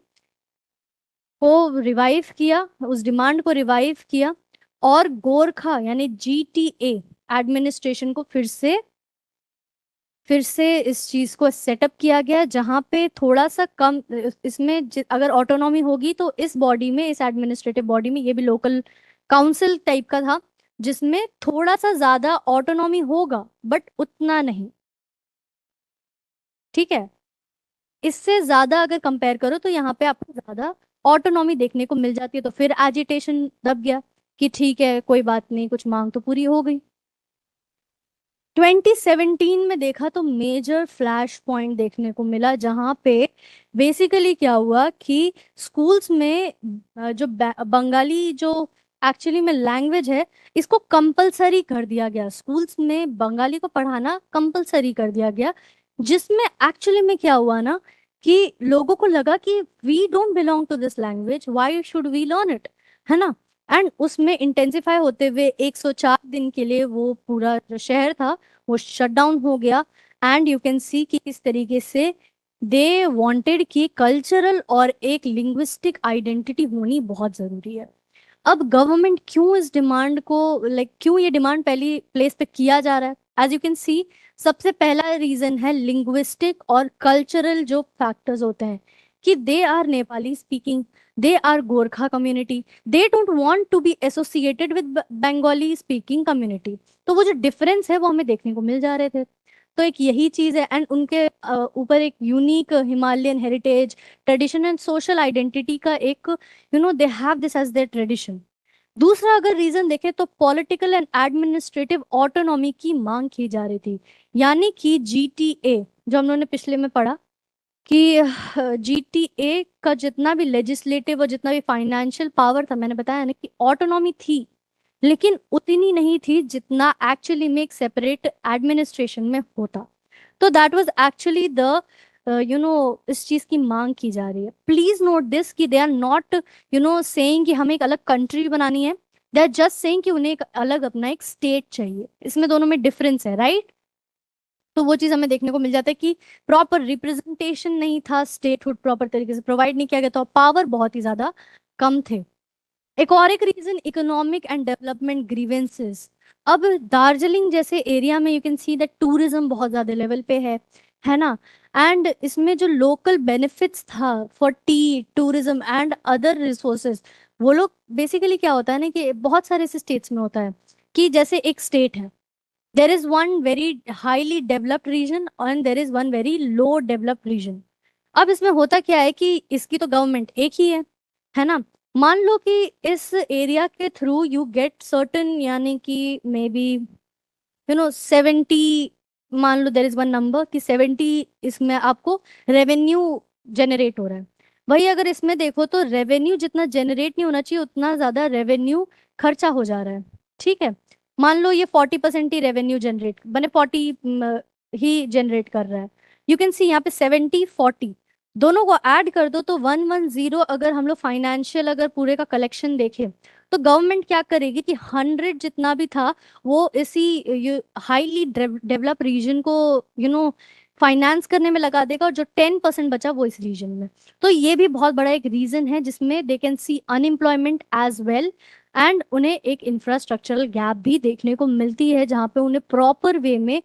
को रिवाइव किया, उस डिमांड को रिवाइव किया, और गोरखा यानी GTA एडमिनिस्ट्रेशन को फिर से इस चीज को सेटअप किया गया, जहां पे थोड़ा सा कम इसमें अगर ऑटोनॉमी होगी तो इस बॉडी में, इस एडमिनिस्ट्रेटिव बॉडी में, ये भी लोकल काउंसिल टाइप का था, जिसमें थोड़ा सा ज्यादा ऑटोनॉमी होगा बट उतना नहीं। ठीक है। इससे ज्यादा अगर कंपेयर करो तो यहाँ पे आपको ज्यादा ऑटोनॉमी देखने को मिल जाती है, तो फिर एजिटेशन दब गया कि ठीक है कोई बात नहीं, कुछ मांग तो पूरी हो गई। 2017 में देखा तो मेजर फ्लैश पॉइंट देखने को मिला, जहां पे बेसिकली क्या हुआ कि स्कूल्स में जो बंगाली जो एक्चुअली में लैंग्वेज है, इसको कंपलसरी कर दिया गया, स्कूल्स में बंगाली को पढ़ाना कंपलसरी कर दिया गया, जिसमें एक्चुअली में क्या हुआ ना कि लोगों को लगा कि we don't belong to this language, why should we learn it, है ना। एंड उसमें इंटेंसिफाई होते हुए 104 दिन के लिए वो पूरा जो शहर था वो शट डाउन हो गया। एंड यू कैन सी कि किस तरीके से दे वांटेड कि कल्चरल और एक लिंग्विस्टिक आइडेंटिटी होनी बहुत जरूरी है। अब गवर्नमेंट क्यों इस डिमांड को क्यों ये डिमांड पहली प्लेस पे किया जा रहा है, एज यू कैन सी सबसे पहला रीजन है लिंग्विस्टिक और कल्चरल जो फैक्टर्स होते हैं कि they are Nepali speaking, they are Gorkha community, they don't want to be associated with Bengali speaking community. तो वो जो डिफरेंस है वो हमें देखने को मिल जा रहे थे। तो एक यही चीज है, एंड उनके ऊपर एक unique Himalayan heritage, tradition and social identity का एक they have this as their tradition. दूसरा अगर रीजन देखें तो पॉलिटिकल एंड एडमिनिस्ट्रेटिव ऑटोनॉमी की मांग की जा रही थी, यानी कि जीटीए जो हम लोगों ने पिछले में पढ़ा कि जीटीए का जितना भी लेजिस्लेटिव और जितना भी फाइनेंशियल पावर था, मैंने बताया ना कि ऑटोनॉमी थी, लेकिन उतनी नहीं थी जितना एक्चुअली में एक सेपरेट एडमिनिस्ट्रेशन में होता। तो दैट वाज एक्चुअली द इस चीज की मांग की जा रही है। प्लीज नोट दिस कि दे आर नॉट सेइंग कि हमें एक अलग कंट्री बनानी है, दे आर जस्ट सेइंग कि उन्हें एक अलग अपना एक स्टेट चाहिए। इसमें दोनों में डिफरेंस है, राइट। तो वो चीज हमें देखने को मिल जाता है कि प्रॉपर रिप्रेजेंटेशन नहीं था, स्टेटहुड प्रॉपर तरीके से प्रोवाइड नहीं किया गया था, पावर बहुत ही ज्यादा कम थे। एक reason economic and development grievances. अब दार्जिलिंग जैसे एरिया में you can see that tourism बहुत ज्यादा लेवल पे है ना। एंड इसमें जो लोकल बेनिफिट्स था for tea tourism and other resources, वो लोग बेसिकली क्या होता है ना कि बहुत सारे ऐसे स्टेट्स में होता है कि जैसे एक स्टेट है, there is one very highly developed region and there is one very low developed region. अब इसमें होता क्या है कि इसकी तो गवर्नमेंट एक ही है ना। मान लो कि इस एरिया के थ्रू यू गेट सर्टन, यानी कि मे बी 70, मान लो देर इज वन नंबर कि 70 इसमें आपको रेवेन्यू जनरेट हो रहा है। वही अगर इसमें देखो तो रेवेन्यू जितना जनरेट नहीं होना चाहिए उतना ज्यादा रेवेन्यू खर्चा हो जा रहा है। ठीक है, मान लो ये 40% ही रेवेन्यू जनरेट बने 40 ही जनरेट कर रहा है। यू कैन सी यहाँ पे 70-40 दोनों को ऐड कर दो तो 110। अगर हम लोग फाइनेंशियल अगर पूरे का कलेक्शन देखें तो गवर्नमेंट क्या करेगी कि 100 जितना भी था वो इसी हाईली डेवलप रीजन को फाइनेंस करने में लगा देगा, और जो 10% बचा वो इस रीजन में। तो ये भी बहुत बड़ा एक रीजन है जिसमें they can see unemployment as well, and उन्हें एक इंफ्रास्ट्रक्चरल गैप भी देखने को मिलती है जहाँ पे उन्हें प्रॉपर वे में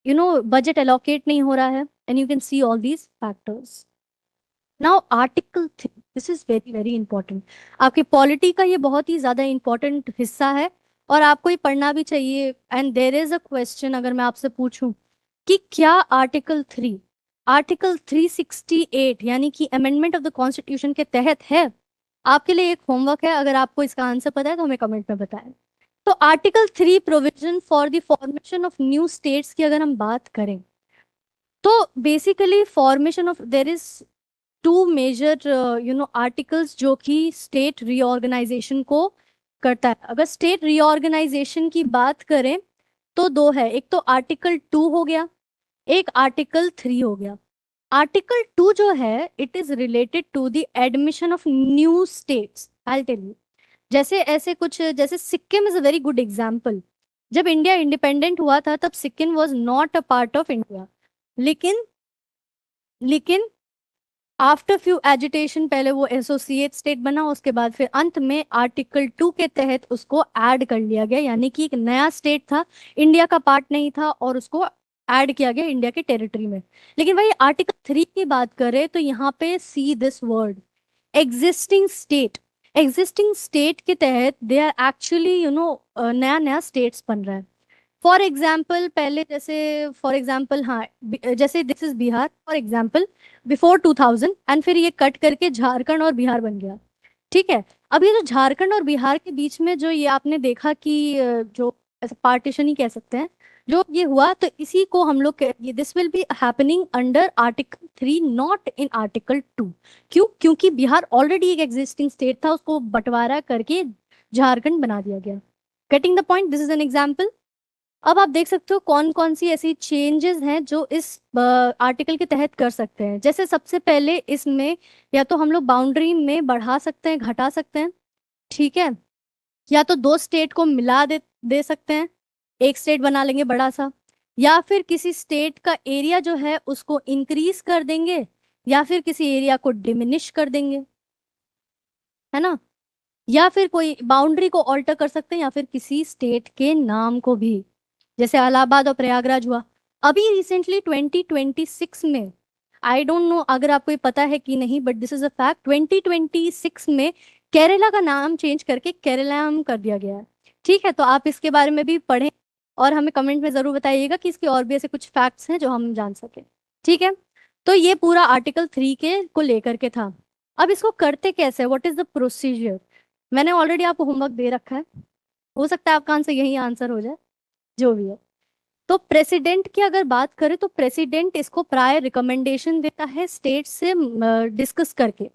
बजट एलोकेट नहीं हो रहा है। And you can see all these factors. Now article 3, this is very very important. आपकी पॉलिटी का ये बहुत ही ज्यादा इंपॉर्टेंट हिस्सा है और आपको ये पढ़ना भी चाहिए। And there is a question, अगर मैं आपसे पूछूं कि क्या आर्टिकल 368 यानी कि अमेंडमेंट ऑफ द कॉन्स्टिट्यूशन के तहत है, आपके लिए एक होमवर्क है। अगर आपको इसका आंसर पता है तो हमें कमेंट में बताएं। तो article 3 provision for the formation of new states की अगर हम बात करें तो basically formation of there is two major articles जो कि स्टेट रीऑर्गेनाइजेशन को करता है। अगर स्टेट रीऑर्गेनाइजेशन की बात करें तो दो है, एक तो आर्टिकल 2 हो गया, एक आर्टिकल 3 हो गया। आर्टिकल 2 जो है it is related to the admission of new states. I tell you, जैसे ऐसे कुछ जैसे Sikkim is a very good example. जब इंडिया इंडिपेंडेंट हुआ था तब Sikkim was not a part of India, लेकिन लेकिन आफ्टर फ्यू एजिटेशन पहले वो एसोसिएट स्टेट बना, उसके बाद फिर अंत में आर्टिकल 2 के तहत उसको ऐड कर लिया गया, यानी कि एक नया स्टेट था, इंडिया का पार्ट नहीं था और उसको ऐड किया गया इंडिया के टेरिटरी में। लेकिन वही आर्टिकल 3 की बात करें तो यहाँ पे see this word existing state. Existing state के तहत दे आर एक्चुअली नया नया स्टेट्स बन रहा है। फॉर एग्जाम्पल पहले जैसे फॉर एग्जाम्पल हाँ जैसे this is Bihar for example before 2000, and फिर ये कट करके झारखंड और बिहार बन गया। ठीक है, अब ये जो झारखंड और बिहार के बीच में जो ये आपने देखा कि जो ऐसा पार्टीशन ही कह सकते हैं जो ये हुआ, तो इसी को हम लोग ये this will be happening under article 3 not in article 2। क्यों? क्योंकि बिहार ऑलरेडी एक एग्जिस्टिंग स्टेट था, उसको बंटवारा करके झारखंड बना दिया गया। Getting the point, this is an example. अब आप देख सकते हो कौन कौन सी ऐसी चेंजेस हैं जो इस आर्टिकल के तहत कर सकते हैं। जैसे सबसे पहले इसमें या तो हम लोग बाउंड्री में बढ़ा सकते हैं, घटा सकते हैं, ठीक है, या तो दो स्टेट को मिला दे सकते हैं, एक स्टेट बना लेंगे बड़ा सा, या फिर किसी स्टेट का एरिया जो है उसको इंक्रीज कर देंगे, या फिर किसी एरिया को डिमिनिश कर देंगे, है ना, या फिर कोई बाउंड्री को ऑल्टर कर सकते हैं, या फिर किसी स्टेट के नाम को भी, जैसे इलाहाबाद और प्रयागराज हुआ। अभी रिसेंटली 2026 में, आई डोंट नो अगर आपको ये पता है कि नहीं, but this is a fact, 2026 में केरला का नाम चेंज करके केरलाम कर दिया गया है। ठीक है, तो आप इसके बारे में भी पढ़ें और हमें कमेंट में जरूर बताइएगा कि इसके और भी ऐसे कुछ फैक्ट्स हैं जो हम जान सके। ठीक है, तो ये पूरा आर्टिकल 3 के को लेकर के था। अब इसको करते कैसे, व्हाट इज द प्रोसीजर? मैंने ऑलरेडी आपको होमवर्क दे रखा है, हो सकता है आपका आंसर यही आंसर हो जाए, जो भी है। तो प्रेसिडेंट की अगर बात करें तो प्रेसिडेंट इसको प्रायर रिकमेंडेशन देता है स्टेट से डिस्कस करके।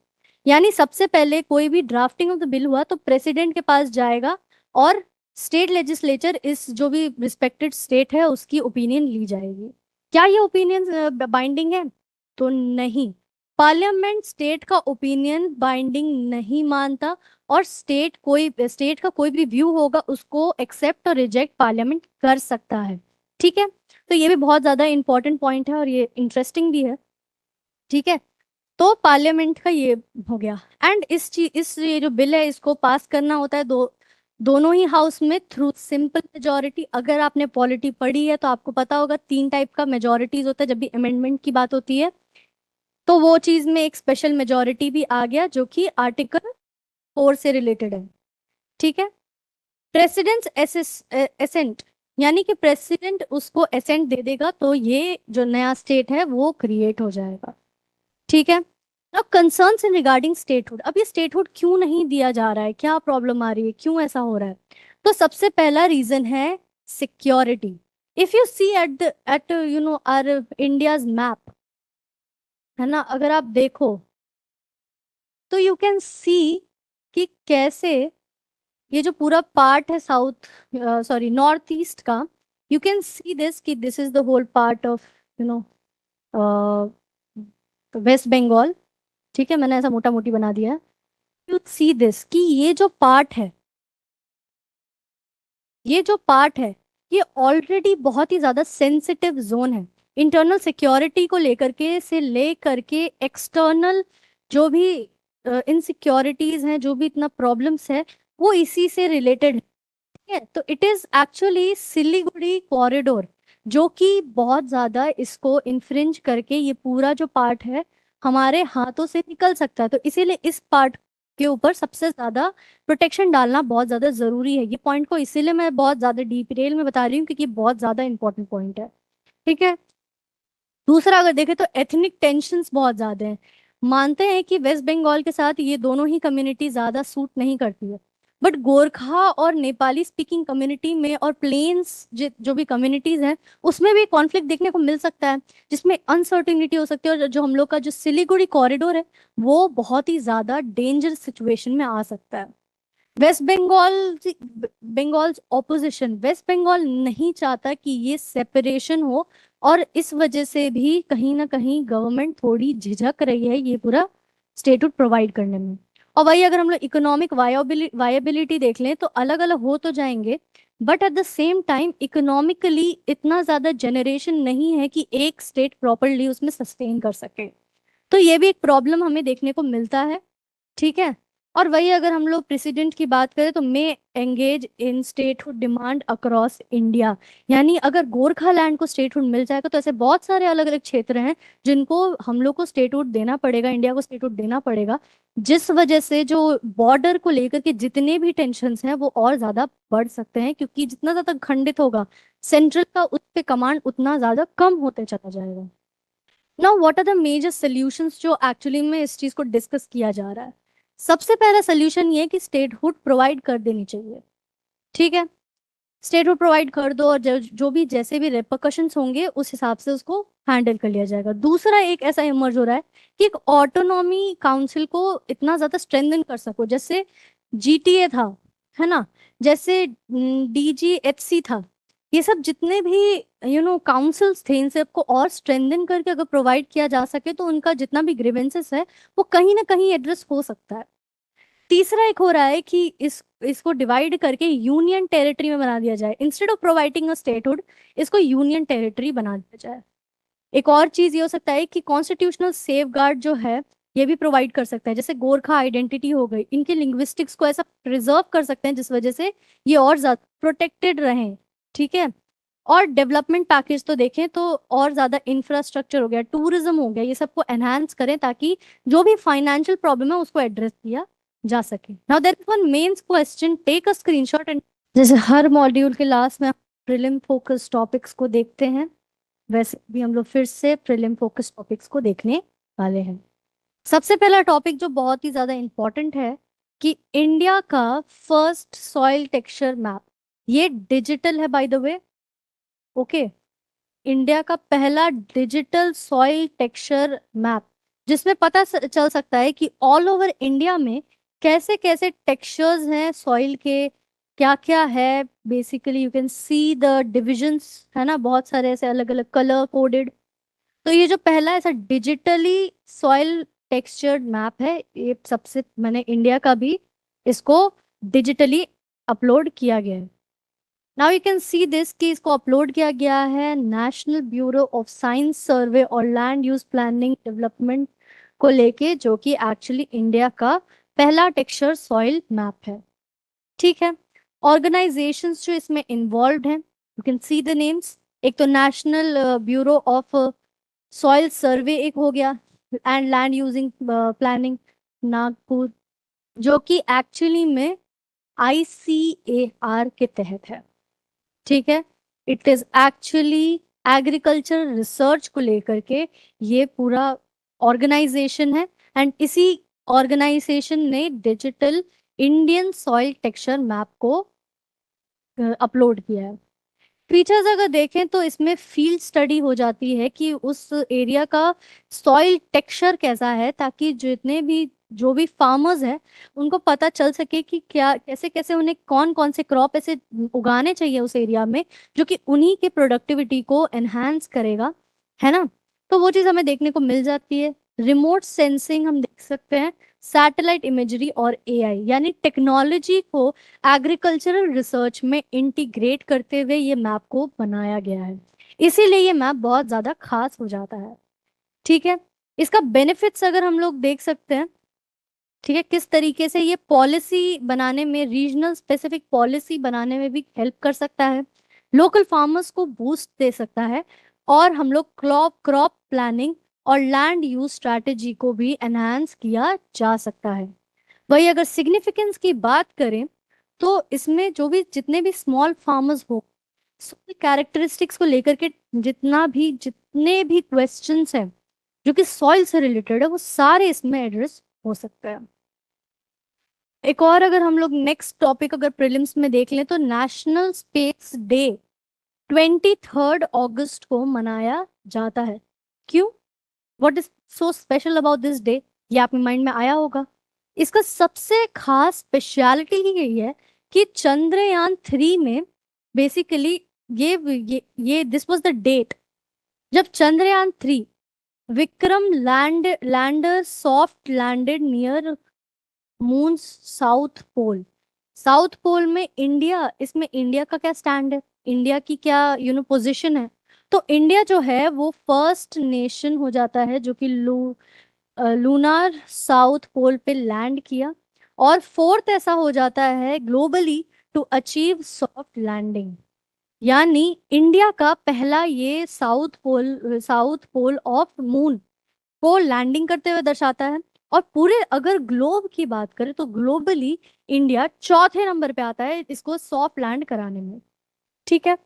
यानी सबसे पहले कोई भी ड्राफ्टिंग ऑफ द बिल हुआ तो प्रेसिडेंट के पास जाएगा और स्टेट लेजिस्लेचर, इस जो भी रिस्पेक्टेड स्टेट है उसकी ओपिनियन ली जाएगी। क्या ये ओपिनियन बाइंडिंग है? तो नहीं, पार्लियामेंट स्टेट का ओपिनियन बाइंडिंग नहीं मानता, और स्टेट का कोई भी व्यू होगा उसको एक्सेप्ट और रिजेक्ट पार्लियामेंट कर सकता है। ठीक है, तो ये भी बहुत ज्यादा इंपॉर्टेंट पॉइंट है और ये इंटरेस्टिंग भी है। ठीक है, तो पार्लियामेंट का ये हो गया। एंड इस ये जो बिल है इसको पास करना होता है दोनों ही हाउस में थ्रू सिंपल मेजोरिटी। अगर आपने पॉलिटी पढ़ी है तो आपको पता होगा 3 टाइप का मेजोरिटीज होता है जब भी अमेंडमेंट की बात होती है। तो वो चीज में एक स्पेशल मेजोरिटी भी आ गया जो कि आर्टिकल 4 से रिलेटेड है। ठीक है, प्रेसिडेंट एसेंट, यानी कि प्रेसिडेंट उसको एसेंट दे देगा तो ये जो नया स्टेट है वो क्रिएट हो जाएगा। ठीक है, अब कंसर्न्स इन रिगार्डिंग स्टेटहुड। अब ये स्टेटहुड क्यों नहीं दिया जा रहा है, क्या प्रॉब्लम आ रही है, क्यों ऐसा हो रहा है? तो सबसे पहला रीजन है security. If you see at our India's map, है ना, अगर आप देखो तो यू कैन सी कि कैसे ये जो पूरा पार्ट है साउथ, सॉरी नॉर्थ ईस्ट का, यू कैन सी दिस कि this is the whole part of you know West Bengal. ठीक है, मैंने ऐसा मोटा मोटी बना दिया है। यू सी दिस कि ये जो पार्ट है ये ऑलरेडी बहुत ही ज्यादा सेंसिटिव जोन है। इंटरनल सिक्योरिटी को लेकर के से ले करके एक्सटर्नल जो भी इनसिक्योरिटीज हैं, जो भी इतना प्रॉब्लम्स है, वो इसी से रिलेटेड है। ठीक है, तो it is actually Siliguri corridor जो कि बहुत ज्यादा इसको इन्फ्रिंज करके ये पूरा जो पार्ट है हमारे हाथों से निकल सकता है। तो इसीलिए इस पार्ट के ऊपर सबसे ज्यादा प्रोटेक्शन डालना बहुत ज्यादा जरूरी है। ये पॉइंट को इसीलिए मैं बहुत ज्यादा डिटेल में बता रही हूँ क्योंकि ये बहुत ज्यादा इंपॉर्टेंट पॉइंट है। ठीक है, दूसरा अगर देखें तो एथनिक टेंशन्स बहुत ज्यादा हैं। मानते हैं कि वेस्ट बंगाल के साथ ये दोनों ही कम्युनिटी ज्यादा सूट नहीं करती है, बट गोरखा और नेपाली स्पीकिंग कम्युनिटी में और प्लेन्स जो भी कम्युनिटीज हैं उसमें भी कॉन्फ्लिक्ट देखने को मिल सकता है, जिसमें अनसर्टिनिटी हो सकती है। और जो हम लोग का जो सिलीगुड़ी कॉरिडोर है वो बहुत ही ज्यादा डेंजर सिचुएशन में आ सकता है। West Bengal Bengal's opposition, West Bengal नहीं चाहता कि ये सेपरेशन हो, और इस वजह से भी कहीं ना कहीं गवर्नमेंट थोड़ी झिझक रही है ये पूरा स्टेटहुड प्रोवाइड करने में। और वही अगर हम लोग इकोनॉमिक वायबिलिटी देख लें तो अलग अलग हो तो जाएंगे, but at the same time economically इतना ज्यादा जनरेशन नहीं है कि एक स्टेट प्रॉपरली उसमें सस्टेन कर सके। तो ये भी एक प्रॉब्लम हमें देखने को मिलता है। ठीक है, और वही अगर हम लोग प्रेसिडेंट की बात करें तो may engage in statehood demand across India. यानी अगर गोरखालैंड को स्टेटहुड मिल जाएगा तो ऐसे बहुत सारे अलग अलग क्षेत्र हैं जिनको हम लोग को स्टेटहुड देना पड़ेगा, इंडिया को स्टेटहुड देना पड़ेगा, जिस वजह से जो बॉर्डर को लेकर के जितने भी टेंशन्स हैं वो और ज्यादा बढ़ सकते हैं, क्योंकि जितना ज्यादा खंडित होगा सेंट्रल का उस पे कमांड उतना ज्यादा कम होते चला जाएगा। Now what are the major solutions जो एक्चुअली में इस चीज को डिस्कस किया जा रहा है? सबसे पहला सोल्यूशन ये है कि स्टेटहुड प्रोवाइड कर देनी चाहिए। ठीक है, स्टेटहुड प्रोवाइड कर दो और जो भी जैसे भी रेपरकशंस होंगे उस हिसाब से उसको हैंडल कर लिया जाएगा। दूसरा एक ऐसा इमर्ज हो रहा है कि एक ऑटोनॉमी काउंसिल को इतना ज्यादा स्ट्रेंथन कर सको, जैसे जीटीए था, है ना। जैसे DGHC था, ये सब जितने भी काउंसिल्स थे, इन सबको और स्ट्रेंथन करके अगर प्रोवाइड किया जा सके तो उनका जितना भी ग्रीवेंसेस है वो कहीं ना कहीं एड्रेस हो सकता है। तीसरा एक हो रहा है कि इसको डिवाइड करके यूनियन टेरिटरी में बना दिया जाए, instead of providing a statehood इसको यूनियन टेरिटरी बना दिया जाए। एक और चीज ये हो सकता है कि कॉन्स्टिट्यूशनल सेफगार्ड जो है ये भी प्रोवाइड कर सकता है, जैसे गोरखा आइडेंटिटी हो गई, इनके लिंग्विस्टिक्स को ऐसा प्रिजर्व कर सकते हैं जिस वजह से ये और ज्यादा प्रोटेक्टेड रहें। ठीक है। और डेवलपमेंट पैकेज तो देखें तो और ज्यादा इंफ्रास्ट्रक्चर हो गया, टूरिज्म हो गया, ये सबको एनहांस करें ताकि जो भी फाइनेंशियल प्रॉब्लम है उसको एड्रेस किया जा सके। Now there is one mains question, take a screenshot and जैसे हर मॉड्यूल के लास्ट में प्रीलिम फोकस टॉपिक्स को देखते हैं, वैसे भी हम लोग फिर से प्रीलिम फोकस टॉपिक्स को देखने वाले हैं। सबसे पहला टॉपिक जो बहुत ही ज्यादा इंपॉर्टेंट है कि इंडिया का फर्स्ट सॉइल टेक्सचर मैप, ये डिजिटल है by the way. Okay. India का पहला डिजिटल सॉइल टेक्सचर मैप, जिसमें पता चल सकता है कि ऑल ओवर इंडिया में कैसे कैसे टेक्सचर्स हैं सॉइल के, क्या क्या है। Basically you can see the divisions, है ना, बहुत सारे ऐसे अलग अलग कलर कोडेड। तो ये जो पहला ऐसा डिजिटली सॉइल टेक्सचर्ड मैप है, ये सबसे मैंने इंडिया का भी इसको डिजिटली अपलोड किया गया है। Now you can see this कि इसको अपलोड किया गया है नेशनल ब्यूरो ऑफ साइंस सर्वे और लैंड यूज प्लानिंग डेवलपमेंट को लेके, जो कि एक्चुअली इंडिया का पहला टेक्सचर सॉइल मैप है। ठीक है। ऑर्गेनाइजेशंस जो इसमें इन्वॉल्व हैं, you can see the names. एक तो नेशनल ब्यूरो ऑफ सॉइल सर्वे एक हो गया, and land using planning Nagpur, जो कि एक्चुअली में ICAR के तहत है। ठीक है। It is actually agriculture research को लेकर के ये पूरा ऑर्गेनाइजेशन है, एंड इसी ऑर्गेनाइजेशन ने digital Indian soil texture map को अपलोड किया है। फीचर्स अगर देखें तो इसमें फील्ड स्टडी हो जाती है कि उस एरिया का सॉइल टेक्सचर कैसा है, ताकि जितने भी जो भी फार्मर्स हैं उनको पता चल सके कि क्या कैसे कैसे उन्हें कौन कौन से क्रॉप ऐसे उगाने चाहिए उस एरिया में, जो कि उन्हीं के प्रोडक्टिविटी को एनहांस करेगा, है ना। तो वो चीज़ हमें देखने को मिल जाती है। रिमोट सेंसिंग हम देख सकते हैं, सैटेलाइट इमेजरी और AI यानी टेक्नोलॉजी को एग्रीकल्चरल रिसर्च में इंटीग्रेट करते हुए ये मैप को बनाया गया है, इसीलिए ये मैप बहुत ज्यादा खास हो जाता है। ठीक है। इसका बेनिफिट्स अगर हम लोग देख सकते हैं, ठीक है, किस तरीके से ये पॉलिसी बनाने में, रीजनल स्पेसिफिक पॉलिसी बनाने में भी हेल्प कर सकता है, लोकल फार्मर्स को बूस्ट दे सकता है, और हम लोग क्रॉप क्रॉप प्लानिंग और लैंड यूज स्ट्रैटेजी को भी एनहांस किया जा सकता है। वही अगर सिग्निफिकेंस की बात करें तो इसमें जो भी जितने भी स्मॉल फार्मर्स हो, कैरेक्टरिस्टिक्स को लेकर के जितने भी क्वेश्चंस हैं जो कि सॉइल से रिलेटेड है, वो सारे इसमें एड्रेस हो सकते हैं। एक और अगर हम लोग नेक्स्ट टॉपिक अगर प्रीलिम्स में देख लें तो नेशनल स्पेस डे 23 अगस्त को मनाया जाता है। क्यों? What is so special about this day? ये आपके माइंड में आया होगा। इसका सबसे खास स्पेशलिटी ही यही है कि चंद्रयान 3 में बेसिकली ये दिस वाज द डेट जब Chandrayaan 3 Vikram lander soft landed near moon south pole. South pole में इंडिया, इसमें इंडिया का क्या स्टैंड है, इंडिया की क्या पोजीशन है? तो इंडिया जो है वो फर्स्ट नेशन हो जाता है जो कि लूनार साउथ पोल पे लैंड किया, और फोर्थ ऐसा हो जाता है globally to achieve soft landing. यानी इंडिया का पहला ये साउथ पोल ऑफ मून को लैंडिंग करते हुए दर्शाता है। और पूरे अगर ग्लोब की बात करें तो ग्लोबली इंडिया चौथे नंबर पे आता है इसको सॉफ्ट लैंड कराने में। ठीक है।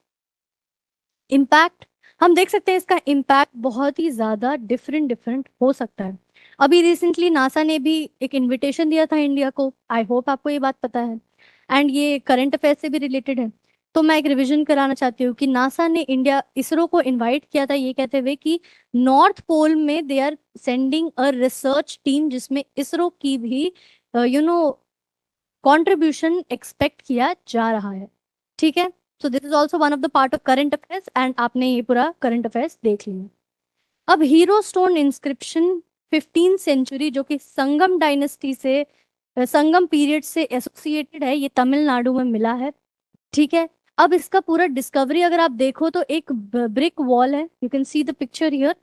इम्पैक्ट हम देख सकते हैं, इसका इम्पैक्ट बहुत ही ज्यादा डिफरेंट डिफरेंट हो सकता है। अभी रिसेंटली नासा ने भी एक इनविटेशन दिया था इंडिया को, आई होप आपको ये बात पता है, एंड ये करंट अफेयर से भी रिलेटेड है। तो मैं एक रिवीजन कराना चाहती हूँ कि नासा ने इंडिया इसरो को इनवाइट किया था, ये कहते हुए कि नॉर्थ पोल में they are sending a research team जिसमें इसरो की भी यू नो कंट्रीब्यूशन एक्सपेक्ट किया जा रहा है। ठीक है, so this is also one of the part of current affairs and आपने ये पूरा करंट अफेयर्स देख लिया। अब hero stone inscription 15th century जो कि संगम डायनेस्टी से संगम पीरियड से एसोसिएटेड है, ये तमिलनाडु में मिला है। ठीक है, अब इसका पूरा डिस्कवरी अगर आप देखो तो एक ब्रिक वॉल है, you can see the picture here.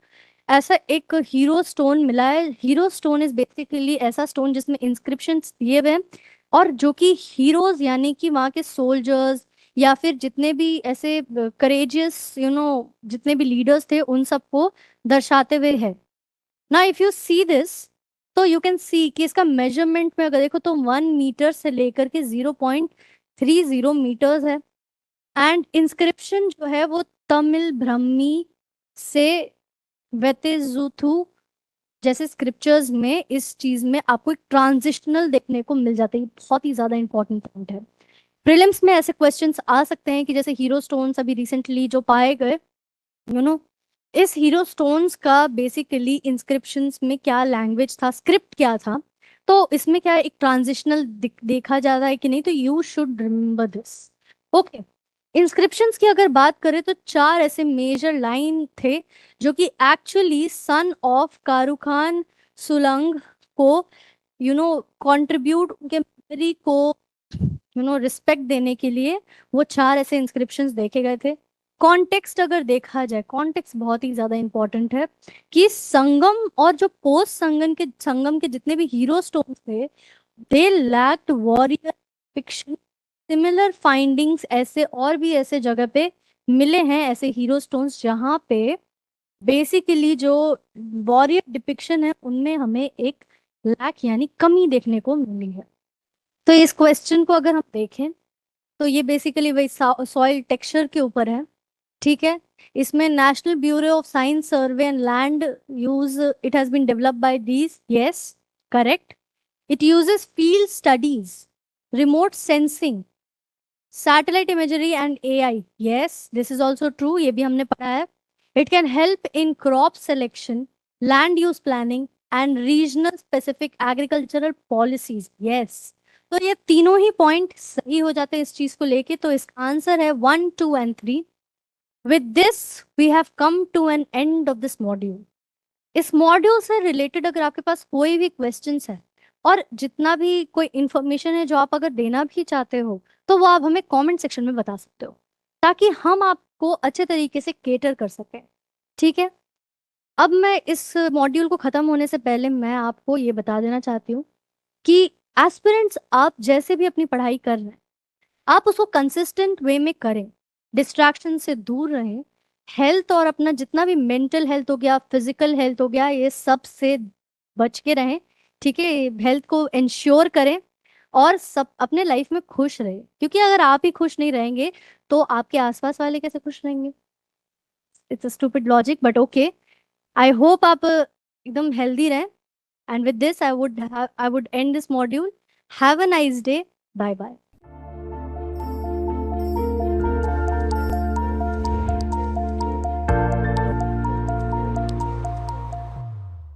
ऐसा एक हीरो स्टोन मिला है। हीरो स्टोन इज बेसिकली ऐसा स्टोन जिसमें इंस्क्रिप्शंस दिए हुए हैं और जो कि हीरोज यानी कि वहाँ के सोल्जर्स या फिर जितने भी ऐसे करेजियस जितने भी लीडर्स थे उन सबको दर्शाते हुए है ना। इफ यू सी दिस तो यू कैन सी कि इसका मेजरमेंट में अगर देखो तो 1 मीटर से लेकर के 0.30 मीटर्स है। एंड इंस्क्रिप्शन जो है वो तमिल ब्रह्मी से वेतेजुथु जैसे स्क्रिप्चर्स में इस चीज में आपको एक ट्रांजिशनल देखने को मिल जाता है। बहुत ही ज्यादा इंपॉर्टेंट पॉइंट है। प्रीलिम्स में ऐसे क्वेश्चंस आ सकते हैं कि जैसे हीरो स्टोन्स अभी रिसेंटली जो पाए गए इस हीरो स्टोन्स का बेसिकली इंस्क्रिप्शंस में क्या लैंग्वेज था, स्क्रिप्ट क्या था, तो इसमें क्या एक ट्रांजिशनल देखा जा रहा है कि नहीं, तो you should remember this. Okay, inscriptions की अगर बात करें तो 4 ऐसे मेजर लाइन थे जो कि एक्चुअली सन ऑफ कारू खान सुलंग को कंट्रीब्यूट उनके मेमोरी को रिस्पेक्ट देने के लिए वो 4 ऐसे इंस्क्रिप्शंस देखे गए थे। कॉन्टेक्स्ट अगर देखा जाए, कॉन्टेक्स्ट बहुत ही ज्यादा इंपॉर्टेंट है कि संगम और जो पोस्ट संगम के जितने भी हीरो स्टोन्स थे they lacked warrior fiction. Similar findings ऐसे और भी ऐसे जगह पे मिले हैं, ऐसे हीरो स्टोन्स जहाँ पे बेसिकली जो वॉरियर डिपिक्शन है उनमें हमें एक लैक यानी कमी देखने को मिली है। तो इस क्वेश्चन को अगर हम देखें तो ये बेसिकली वही सॉइल टेक्सचर के ऊपर है। ठीक है, इसमें national bureau of science survey and land use it has been developed by these, yes correct. It uses field studies, remote sensing, satellite imagery and AI, yes this is also true, ये भी हमने पढ़ा है। It can help in crop selection, land use planning and regional specific agricultural policies, yes. तो ये तीनों ही पॉइंट सही हो जाते हैं इस चीज को लेके, तो इसका आंसर है 1, 2 and 3। With this, we have come to an end of this module. इस मॉड्यूल से रिलेटेड अगर आपके पास कोई भी क्वेश्चंस है और जितना भी कोई इंफॉर्मेशन है जो आप अगर देना भी चाहते हो तो वो आप हमें कमेंट सेक्शन में बता सकते हो ताकि हम आपको अच्छे तरीके से केटर कर सकें। ठीक है, अब मैं इस मॉड्यूल को खत्म होने से पहले मैं आपको ये बता देना चाहती हूँ कि एस्पिरेंट्स आप जैसे भी अपनी पढ़ाई कर रहे हैं आप उसको कंसिस्टेंट वे में करें, डिस्ट्रैक्शन से दूर रहें, हेल्थ और अपना जितना भी मेंटल हेल्थ हो गया, फिजिकल हेल्थ हो गया, ये सब से बच के रहें। ठीक है, हेल्थ को इंश्योर करें और सब अपने लाइफ में खुश रहे, क्योंकि अगर आप ही खुश नहीं रहेंगे तो आपके आसपास वाले कैसे खुश रहेंगे। It's a stupid logic but okay. I hope आप एकदम हेल्दी रहें and with this I would end this module. Have a nice day, bye bye.